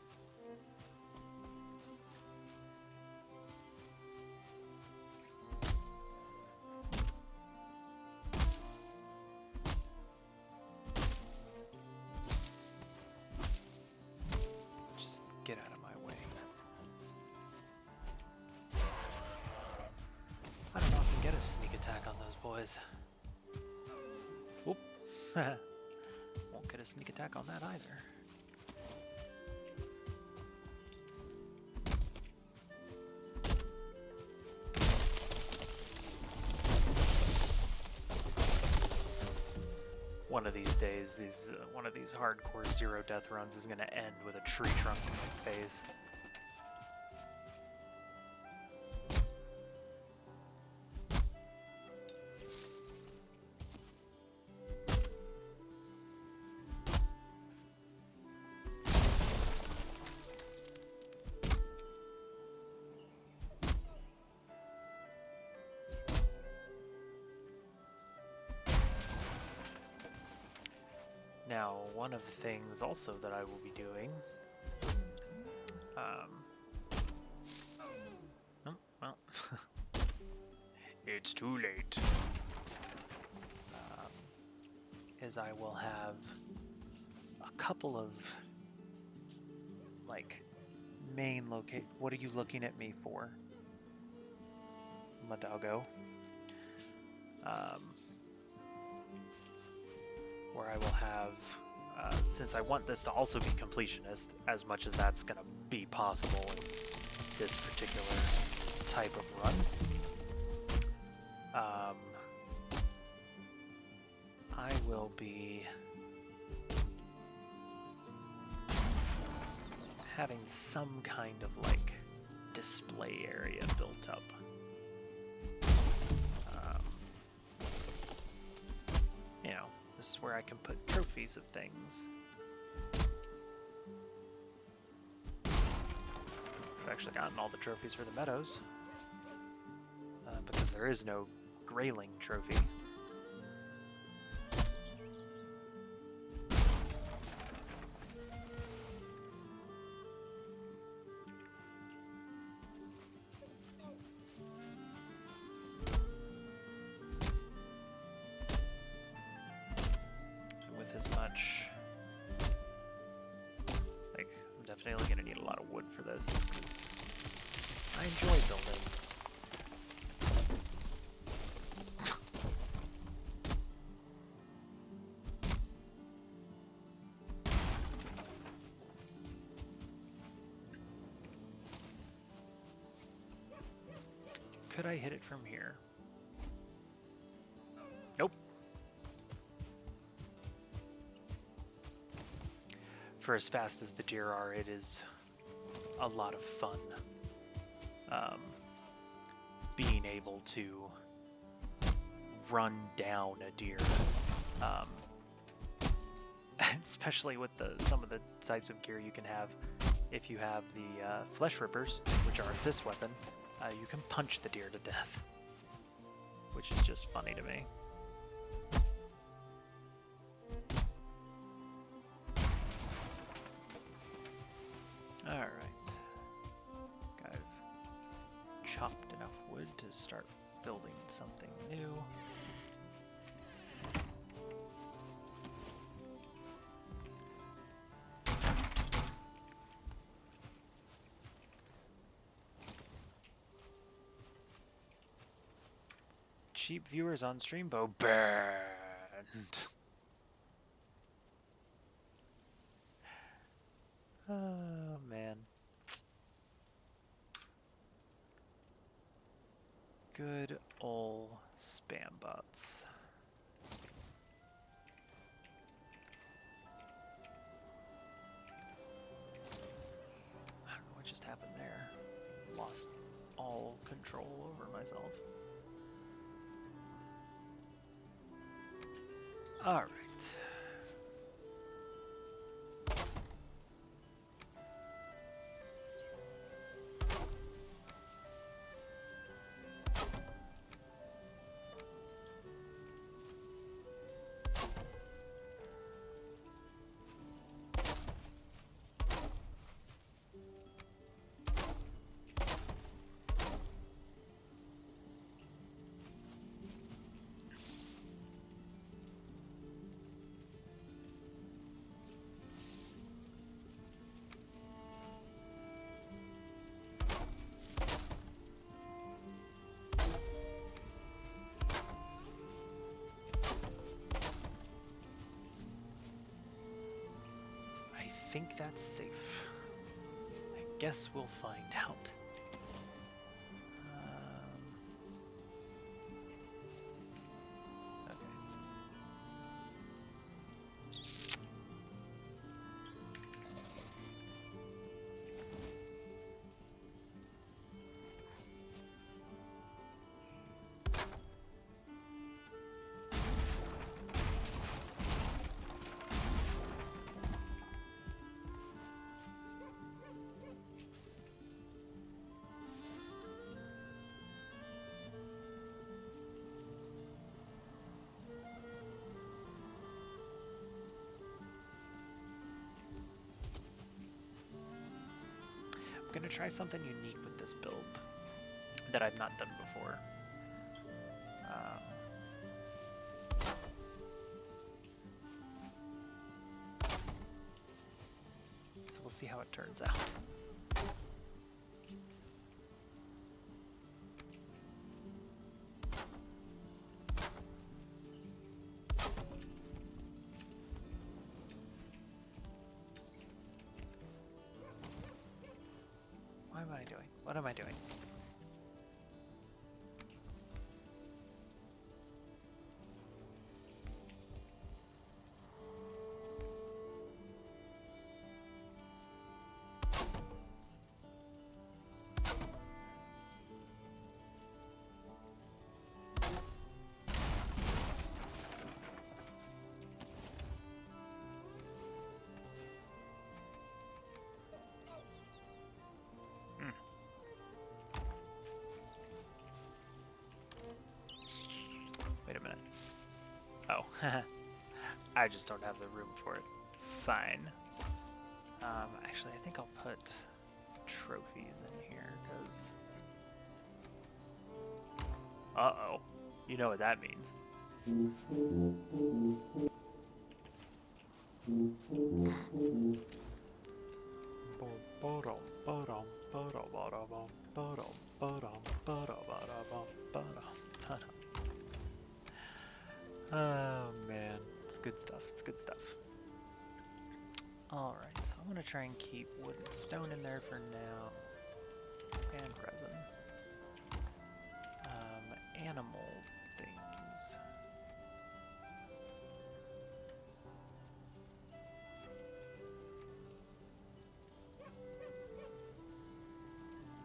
Get out of my way. I don't often get a sneak attack on those boys. Whoop. Won't get a sneak attack on that either. one of these days, one of these hardcore zero death runs is going to end with a tree trunk in my face. Now, one of the things also that I will be doing, oh, well, it's too late, is I will have a couple of, like, main what are you looking at me for, Madalgo? Where I will have, since I want this to also be completionist, as much as that's going to be possible in this particular type of run, I will be having some kind of, like, display area built up. You know, this is where I can put trophies of things. I've actually gotten all the trophies for the meadows, because there is no grayling trophy. As much, like, I'm definitely going to need a lot of wood for this, because I enjoy building. Could I hit it from here? Nope. For as fast as the deer are, it is a lot of fun being able to run down a deer, especially with some of the types of gear you can have. If you have the flesh rippers, which are a fist weapon, you can punch the deer to death, which is just funny to me. Alright, I've chopped enough wood to start building something new. Cheap viewers on Streambo banned. Oh, man. Good ol' spam bots. I don't know what just happened there. Lost all control over myself. All right. I think that's safe. I guess we'll find out. Okay. going to try something unique with this build that I've not done before. So we'll see how it turns out. What am I doing? What am I doing? Wait a minute. Oh, I just don't have the room for it. Fine. Actually, I think I'll put trophies in here, because... Uh-oh. You know what that means. Oh man, it's good stuff. It's good stuff. Alright, so I'm going to try and keep wood and stone in there for now. And resin. Animal things.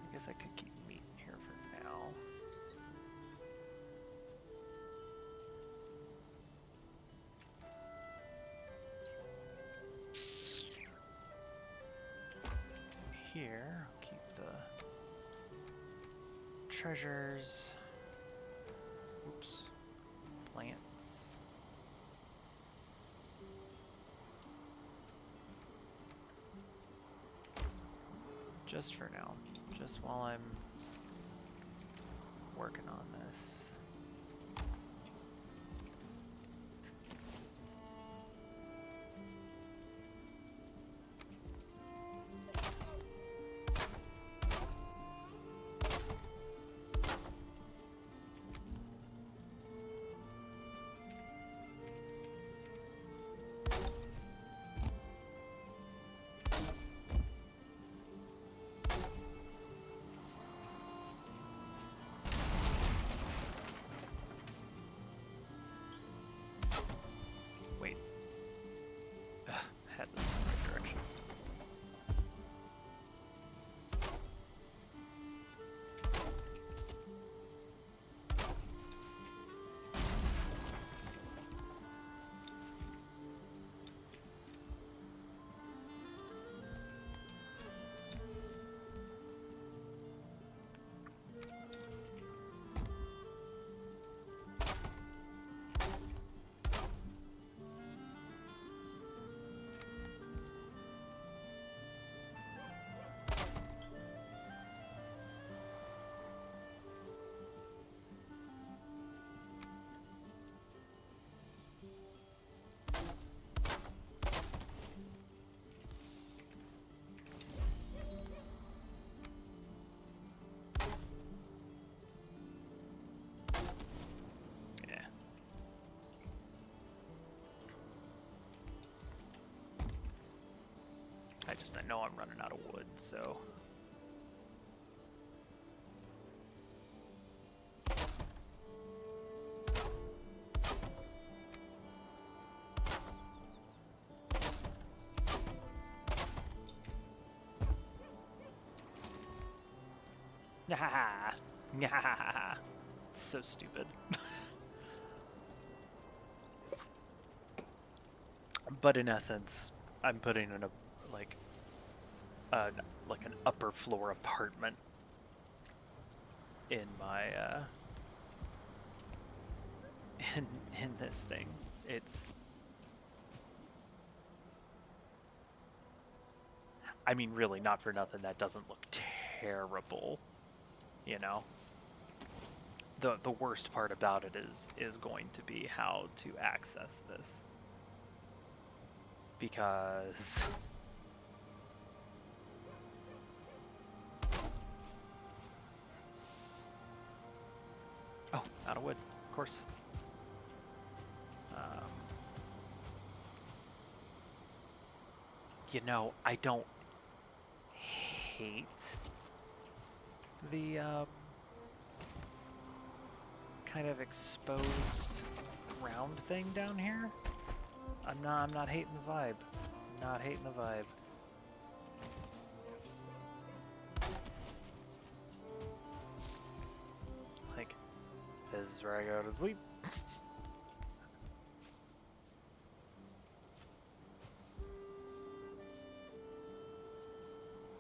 I guess I could keep meat here for now. Here, I'll keep the treasures. Oops. Plants. Just for now. Just while I'm working on this. Head this in the right direction. I know I'm running out of wood, so... It's so stupid. But in essence, I'm putting in a like an upper floor apartment in my in this thing. I mean, really, not for nothing, that doesn't look terrible, you know? The worst part about it is going to be how to access this. Because... Oh, out of wood, of course. You know, I don't hate the kind of exposed ground thing down here. I'm not hating the vibe. Not hating the vibe. Like, this is where I go to sleep.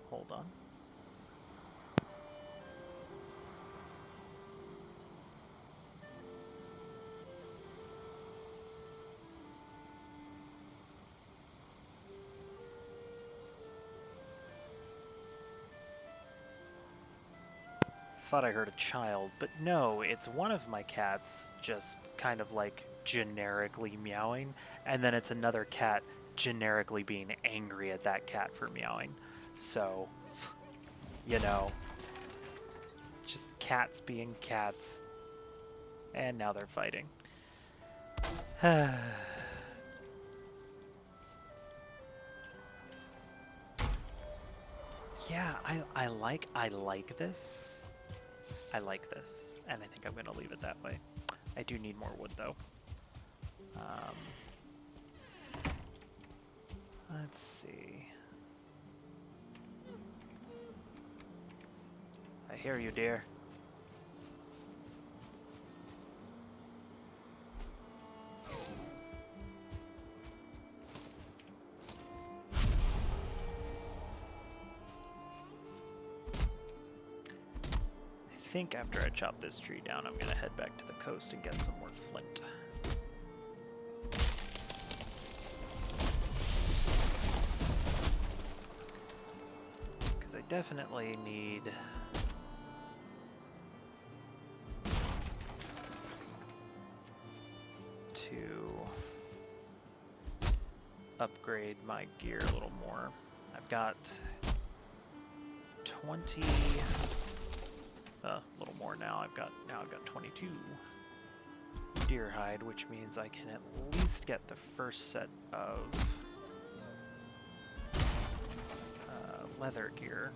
Hold on. Thought I heard a child, but no, it's one of my cats just kind of like generically meowing, and then it's another cat generically being angry at that cat for meowing. So, you know, just cats being cats. And now they're fighting. Yeah, I like this. I like this, and I think I'm gonna leave it that way. I do need more wood though. Let's see. I hear you, dear. I think after I chop this tree down, I'm gonna head back to the coast and get some more flint. Because I definitely need to upgrade my gear a little more. I've got 20... a little more now. I've got 22 deer hide, which means I can at least get the first set of leather gear.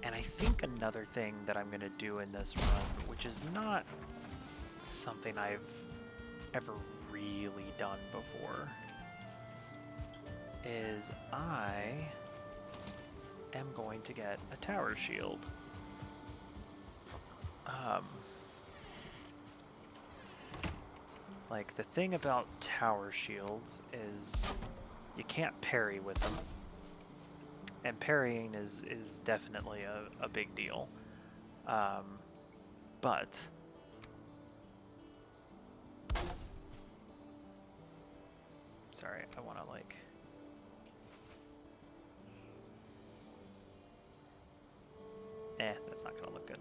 And I think another thing that I'm gonna do in this run, which is not something I've ever really done before, is I am going to get a tower shield. Like, the thing about tower shields is you can't parry with them. And parrying is definitely a big deal. But sorry, I want to like... that's not gonna look good.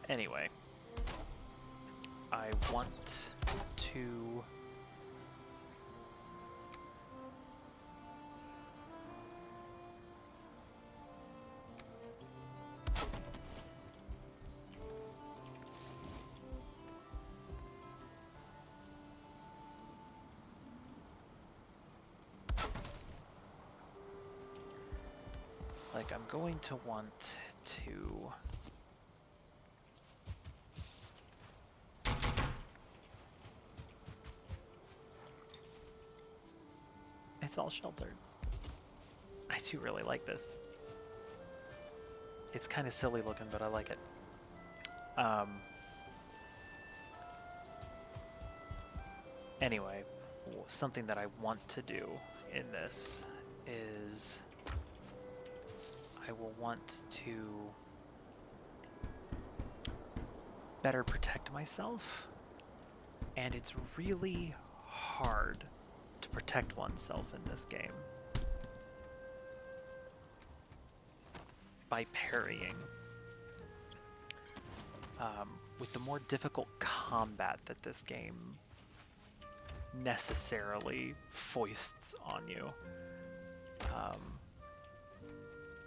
Anyway, I want to... like, I'm going to want to... It's all sheltered. I do really like this. It's kind of silly looking, but I like it. Anyway, something that I want to do in this is I will want to better protect myself, and it's really hard to protect oneself in this game by parrying. With the more difficult combat that this game necessarily foists on you,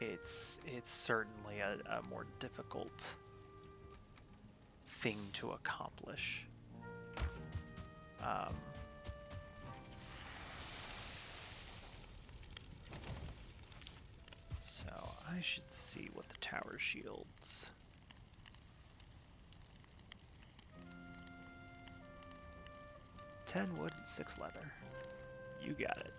it's certainly a more difficult thing to accomplish. So I should see what the tower shields. 10 wood and 6 leather. You got it.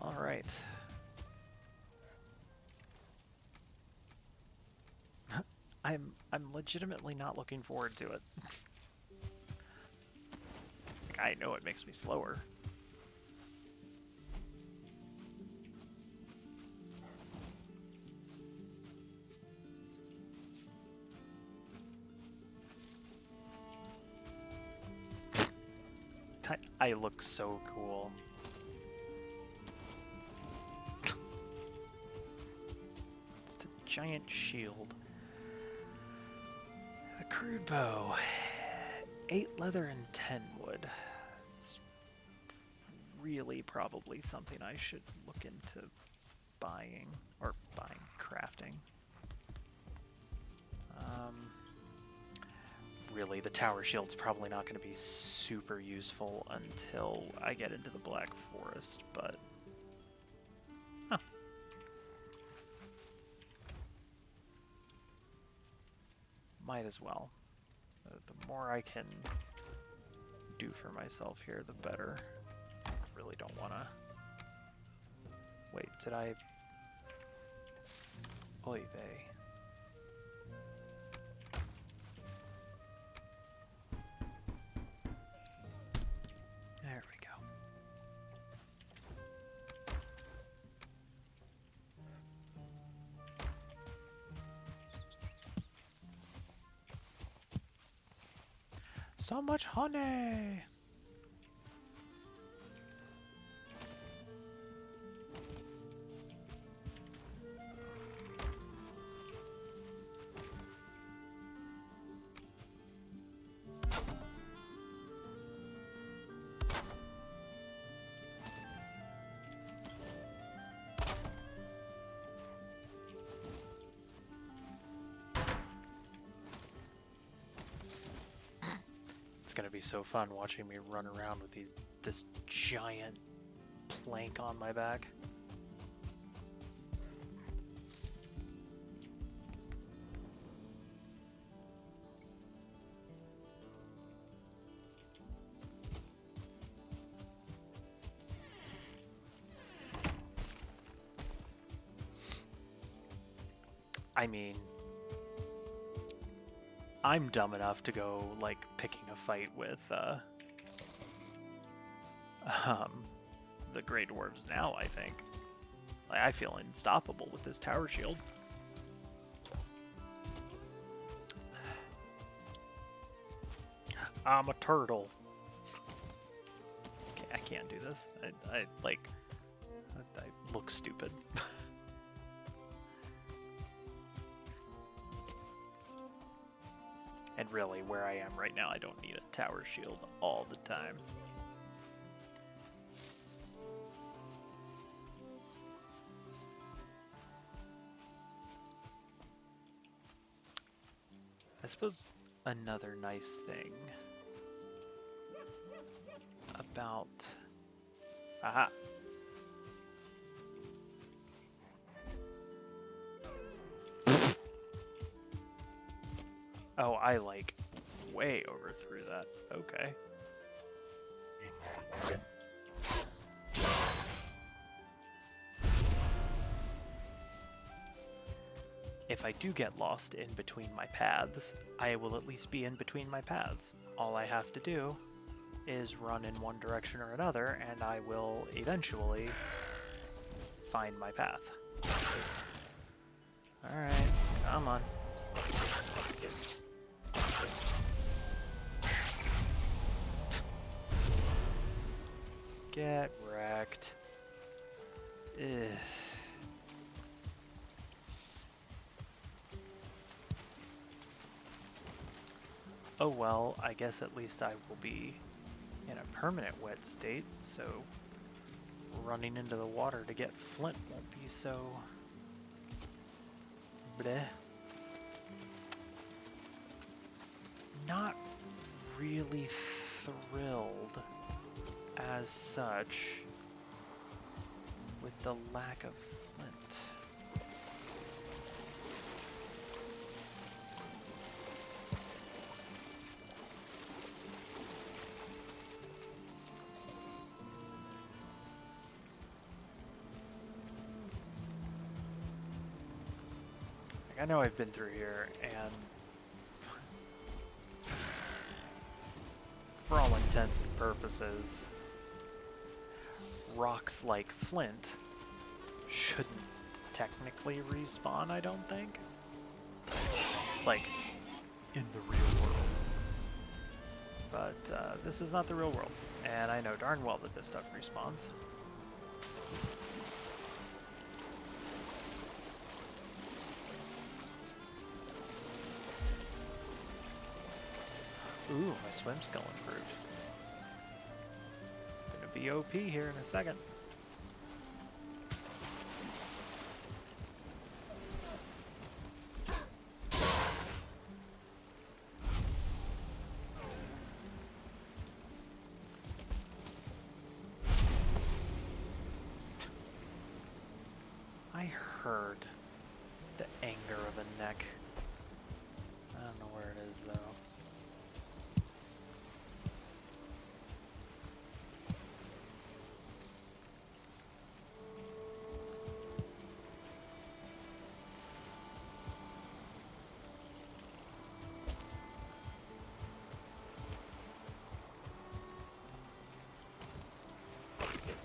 All right. I'm legitimately not looking forward to it. Like, I know it makes me slower. I look so cool. It's a giant shield. A crude bow. 8 leather and 10 wood. It's really probably something I should look into buying, or crafting. Really, the tower shield's probably not going to be super useful until I get into the Black Forest, but... Huh. Might as well. The more I can do for myself here, the better. I really don't want to... Wait, did I... Oy vey. There we go. So much honey! It's gonna be so fun watching me run around with this giant plank on my back. I mean, I'm dumb enough to go, like, picking a fight with, the Grey Dwarves now, I think. Like, I feel unstoppable with this tower shield. I'm a turtle. Okay, I can't do this. I look stupid. And really, where I am right now, I don't need a tower shield all the time. I suppose another nice thing about... Aha! Oh, I like way overthrew that. Okay. If I do get lost in between my paths, I will at least be in between my paths. All I have to do is run in one direction or another, and I will eventually find my path. Alright, come on. Get wrecked. Ugh. Oh well, I guess at least I will be in a permanent wet state, so running into the water to get flint won't be so bleh. Not really thrilled as such with the lack of flint. I know I've been through here, and for all intents and purposes, rocks like flint shouldn't technically respawn, I don't think. Like, in the real world. But this is not the real world, and I know darn well that this stuff respawns. Ooh, my swim skill improved. Gonna be OP here in a second. I heard the anger of a neck. I don't know where it is though.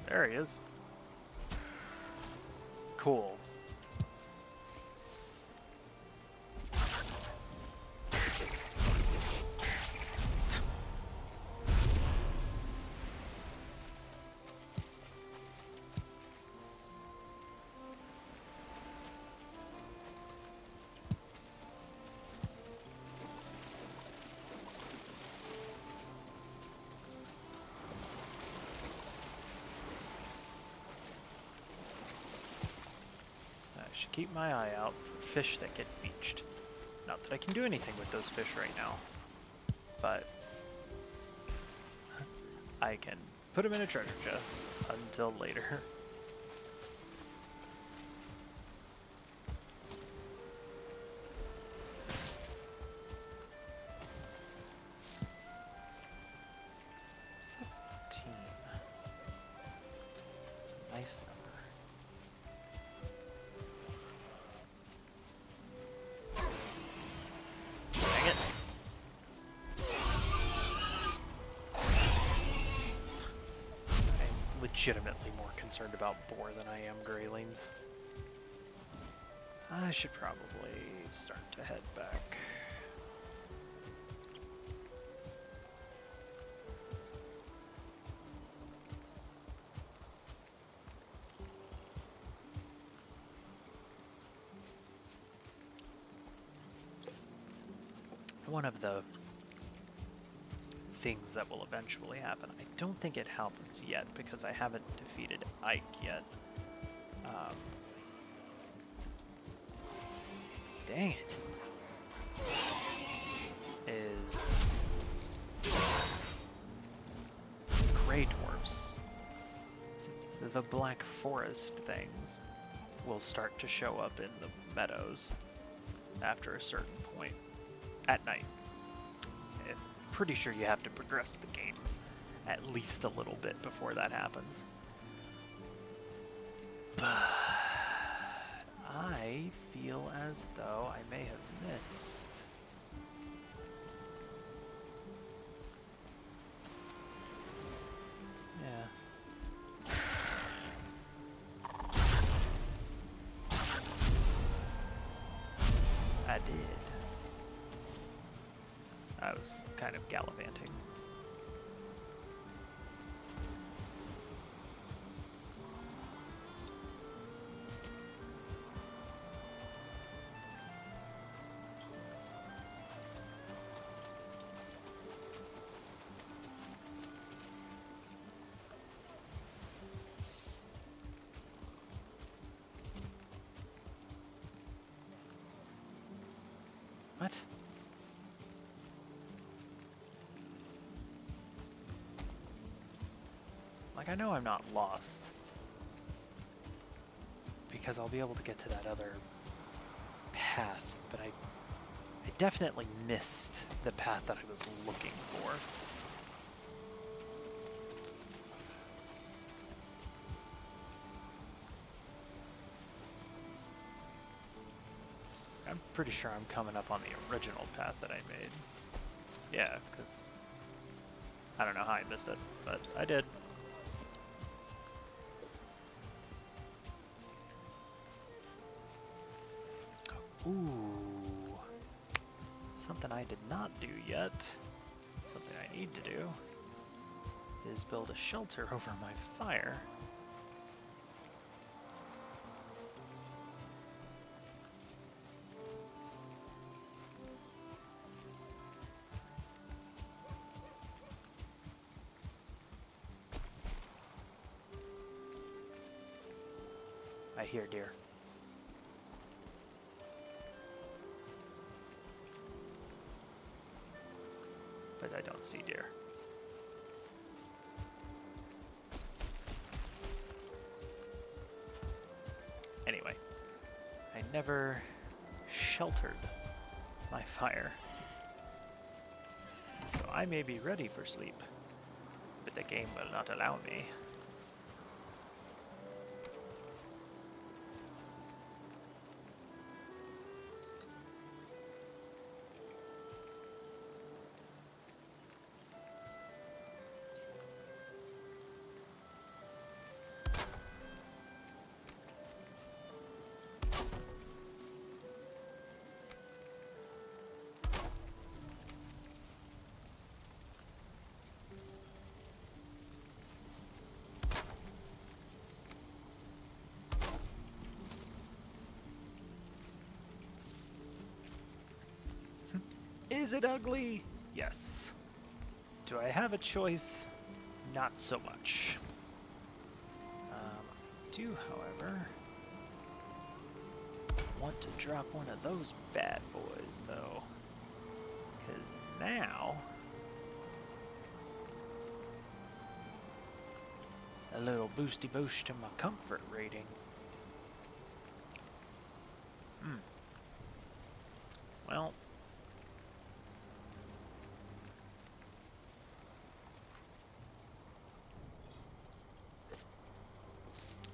There he is. Cool. Should keep my eye out for fish that get beached. Not that I can do anything with those fish right now, but I can put them in a treasure chest until later. It's a nice number. Legitimately more concerned about boar than I am graylings. I should probably start to head back. One of the things that will eventually happen. I don't think it happens yet because I haven't defeated Ike yet. Dang it. Is gray dwarfs. The black forest things will start to show up in the meadows after a certain point. at night. I'm pretty sure you have to progress the game at least a little bit before that happens. But I feel as though I may have missed. Yeah. I did. I was kind of gallivanting. What? Like, I know I'm not lost, because I'll be able to get to that other path, but I definitely missed the path that I was looking for. I'm pretty sure I'm coming up on the original path that I made. Yeah, because I don't know how I missed it, but I did. Ooh. Something I did not do yet, something I need to do, is build a shelter over my fire. I hear deer. But I don't see deer. Anyway, I never sheltered my fire. So I may be ready for sleep, but the game will not allow me. Is it ugly? Yes. Do I have a choice? Not so much. I do, however, want to drop one of those bad boys, though. Because now, a little boosty boost to my comfort rating. Well,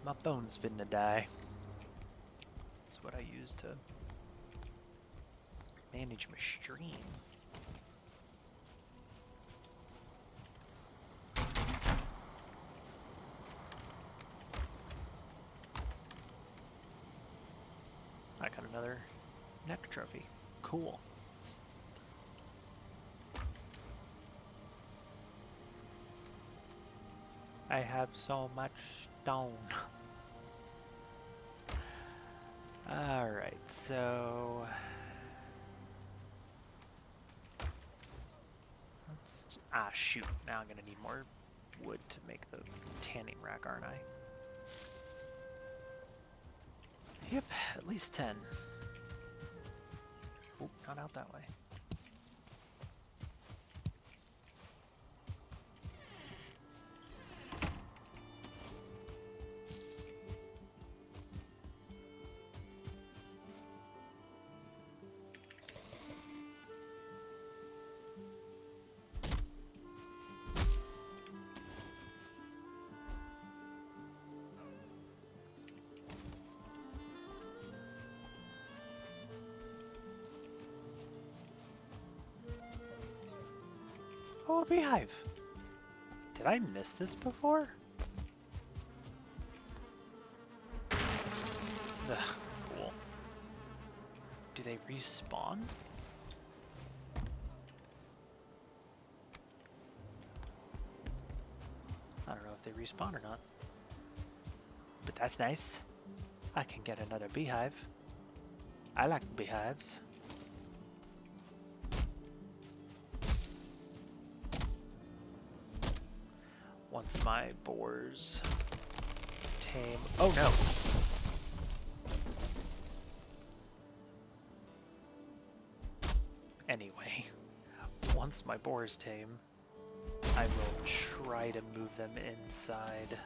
my phone's finna die. That's what I use to manage my stream. I got another neck trophy. Cool. I have so much stone. Alright, so let's... shoot. Now I'm gonna need more wood to make the tanning rack, aren't I? Yep, at least 10. Oh, not out that way. Oh, a beehive. Did I miss this before? Ugh, cool. Do they respawn? I don't know if they respawn or not. But that's nice. I can get another beehive. I like beehives. Once my boars tame... Oh no! Anyway, once my boars tame, I will try to move them inside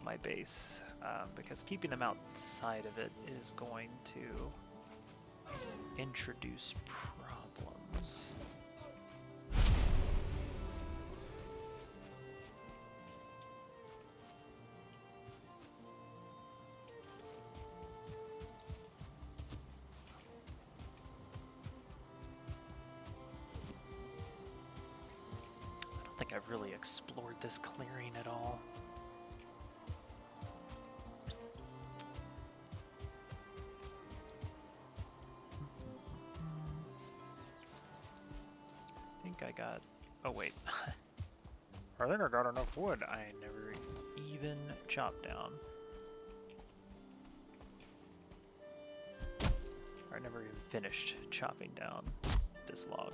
my base, because keeping them outside of it is going to introduce problems. I don't think I've really explored this clearing at all. I got... Oh, wait. I think I got enough wood. I never even chopped down. I never even finished chopping down this log.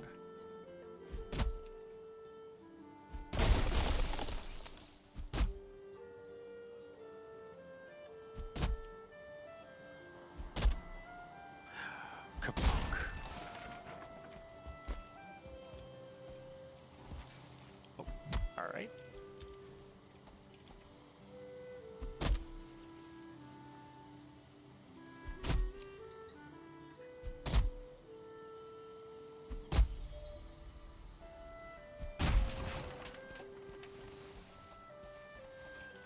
Alright.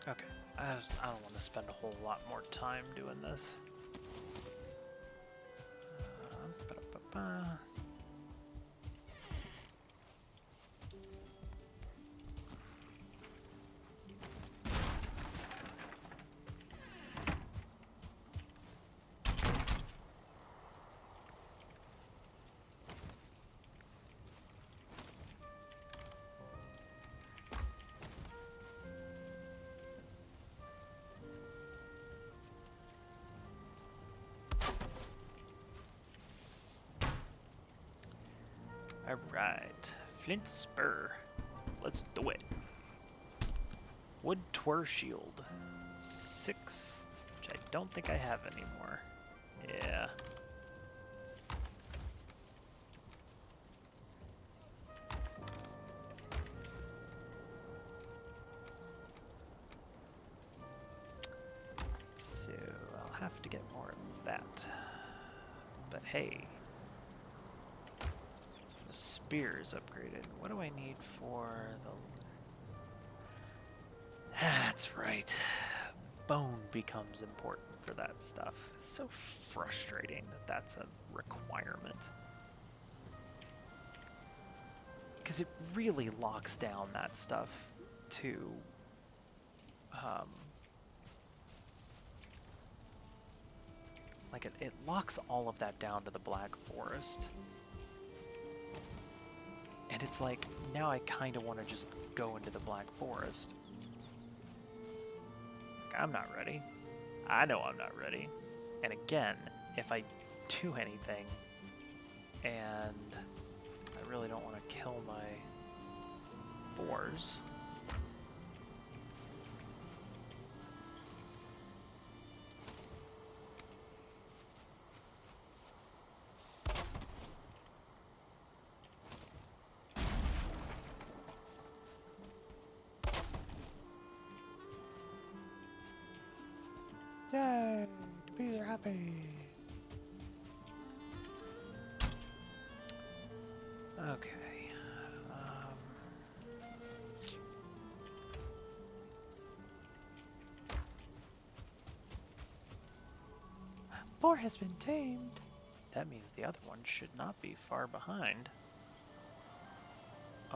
Okay, I don't want to spend a whole lot more time doing this. Ba-da-ba-ba. Alright, flint spur. Let's do it. Wood twir shield. 6, which I don't think I have anymore. Yeah. So I'll have to get more of that. But hey. Spear is upgraded. What do I need for the... That's right. Bone becomes important for that stuff. It's so frustrating that that's a requirement. Because it really locks down that stuff to... like it locks all of that down to the Black Forest. And it's like, now I kind of want to just go into the Black Forest. I'm not ready. I know I'm not ready. And again, if I do anything, and I really don't want to kill my boars. Yay! Bees are happy! Okay. Boar has been tamed. That means the other one should not be far behind.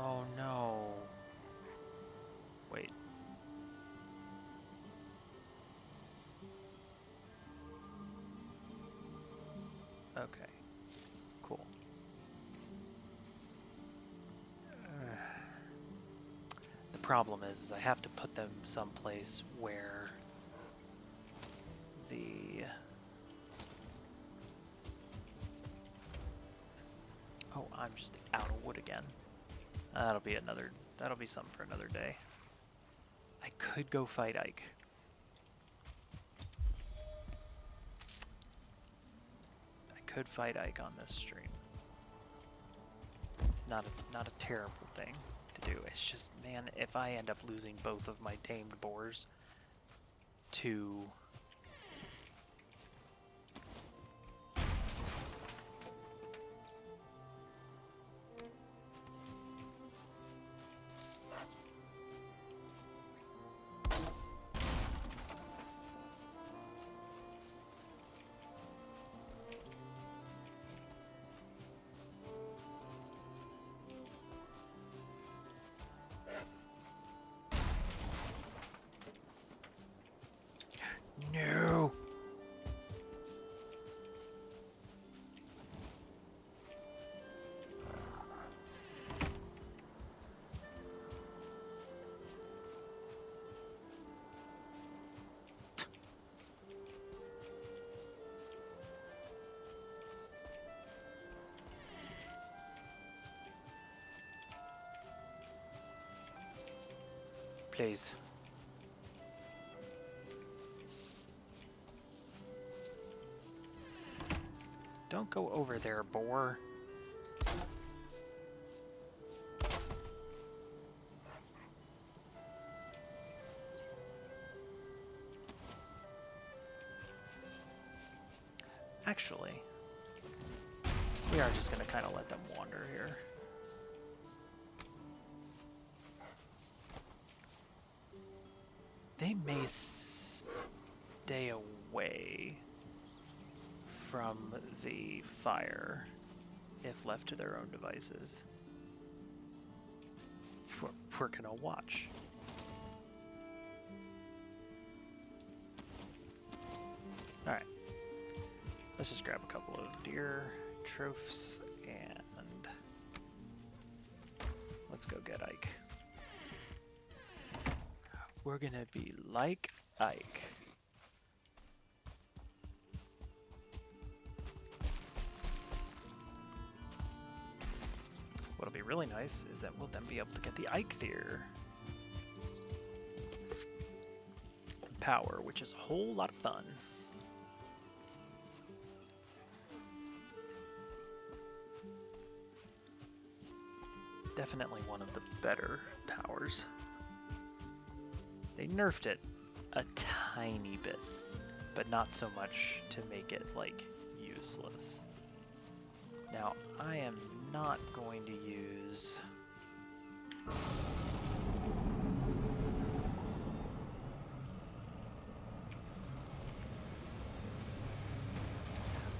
Oh no. Wait. Okay. Cool. The problem is I have to put them someplace where the... Oh, I'm just out of wood again. That'll be something for another day. I could go fight Ike. I could fight Ike on this stream. It's not a terrible thing to do. It's just, man, if I end up losing both of my tamed boars to... No! Please. Don't go over there, boar. Actually, we are just going to kind of let them wander here. They may stay away from the fire if left to their own devices. We're gonna watch. Alright. Let's just grab a couple of deer trophies and let's go get Ike. We're gonna be like Ike. What'll be really nice is that we'll then be able to get the Ike Theater power, which is a whole lot of fun. Definitely one of the better powers. They nerfed it a tiny bit, but not so much to make it, like, useless. Now, I am not going to use...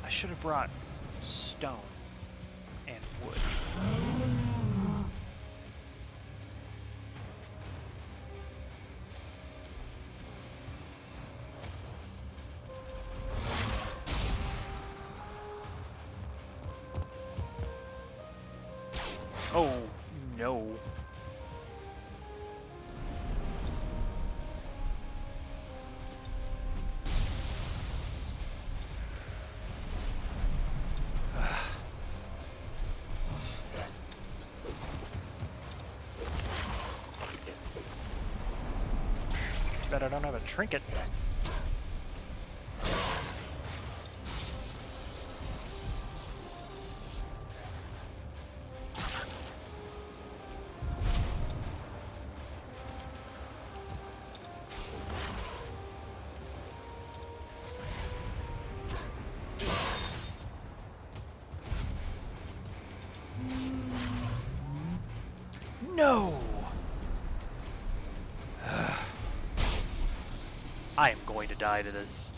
I should have brought stone and wood. Oh, no. Bet I don't have a trinket. No! I am going to die to this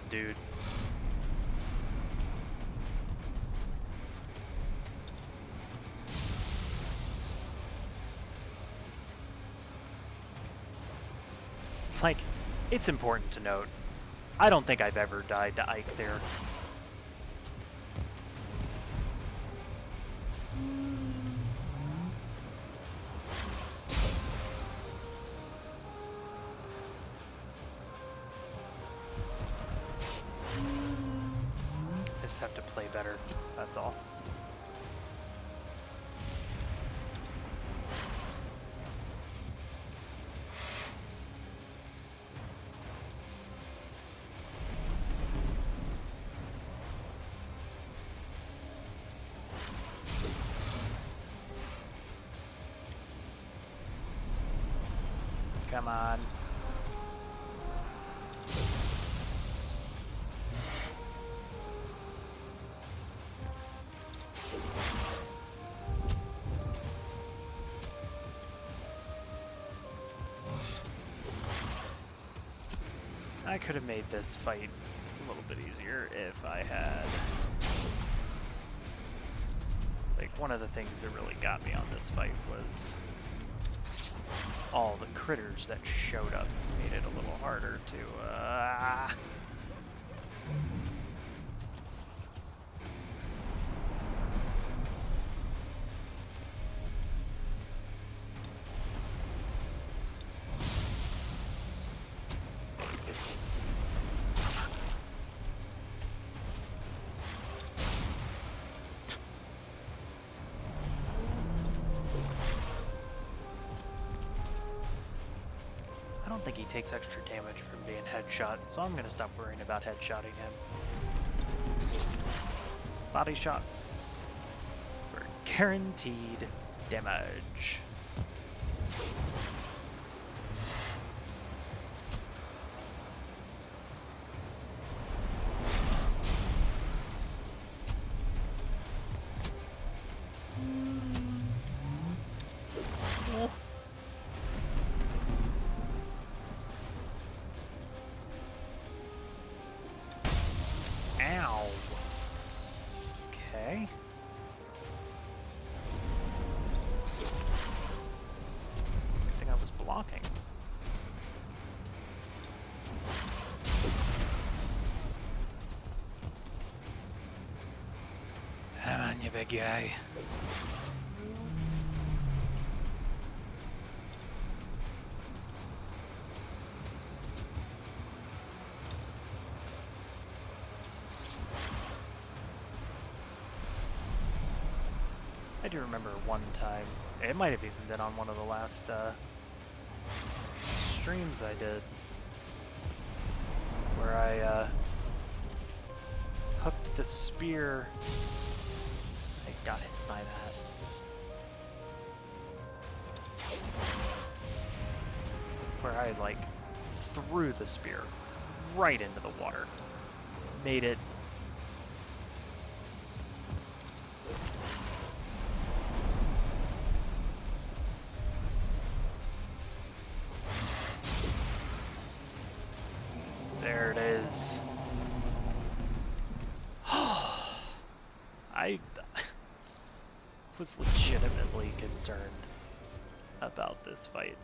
dude. Like, it's important to note, I don't think I've ever died to Ike there. I just have to play better, that's all. Come on. I could have made this fight a little bit easier if I had... Like, one of the things that really got me on this fight was all the critters that showed up made it a little harder to, I don't think he takes extra damage from being headshot, so I'm gonna stop worrying about headshotting him. Body shots for guaranteed damage. Ow. Okay. Good thing I was blocking. Come on, you big guy. I do remember one time, it might have even been on one of the last streams I did, where I hooked the spear. I got hit by that. Where I like threw the spear right into the water. Made it there it is. I was legitimately concerned about this fight.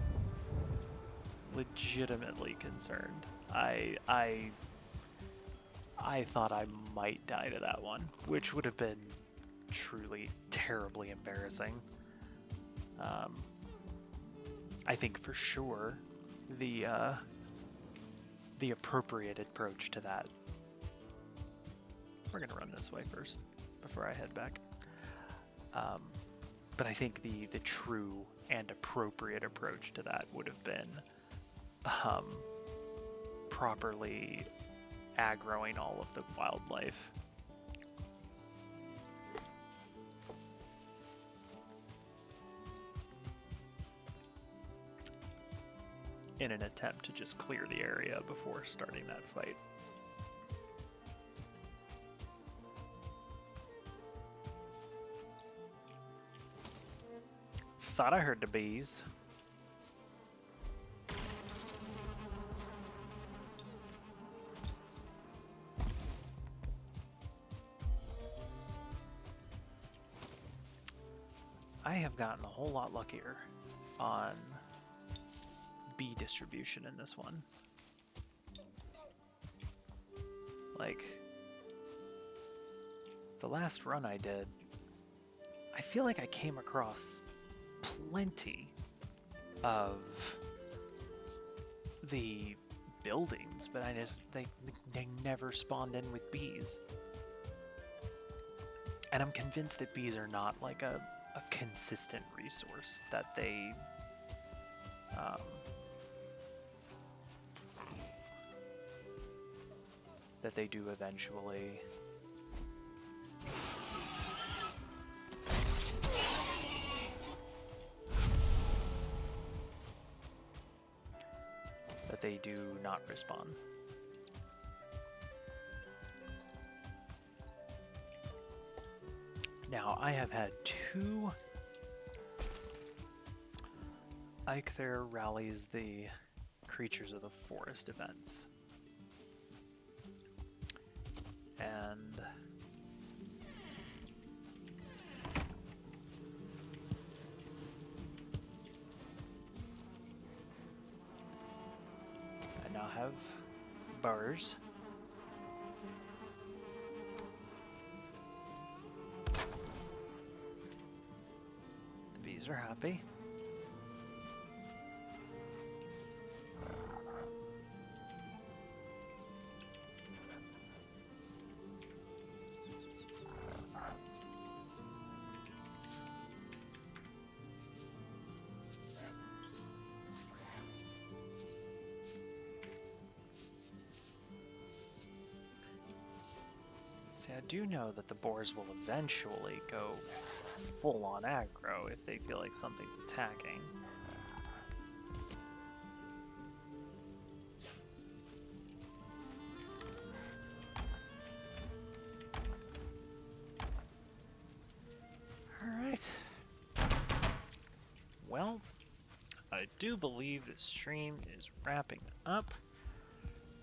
Legitimately concerned. I thought I might die to that one, which would have been truly terribly embarrassing. I think for sure the appropriate approach to that. We're gonna run this way first before I head back. But I think the true and appropriate approach to that would have been properly aggroing all of the wildlife. In an attempt to just clear the area before starting that fight. Thought I heard the bees. I have gotten a whole lot luckier on bee distribution in this one. Like, the last run I did, I feel like I came across plenty of the buildings, but they never spawned in with bees. And I'm convinced that bees are not like a consistent resource, that they do eventually not respawn. Now, I have had 2 Eikthyr rallies the Creatures of the Forest events. And I now have burrs. The bees are happy. See, I do know that the boars will eventually go full on aggro if they feel like something's attacking. Alright. Well, I do believe the stream is wrapping up.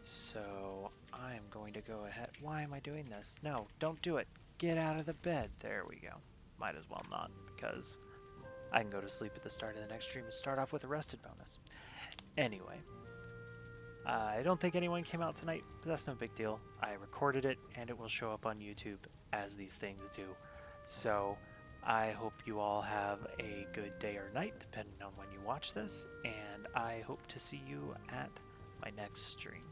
So I'm going to go ahead. Why am I doing this? No, don't do it. Get out of the bed. There we go. Might as well not, because I can go to sleep at the start of the next stream and start off with a rested bonus. Anyway, I don't think anyone came out tonight, but that's no big deal. I recorded it, and it will show up on YouTube as these things do. So I hope you all have a good day or night, depending on when you watch this, and I hope to see you at my next stream.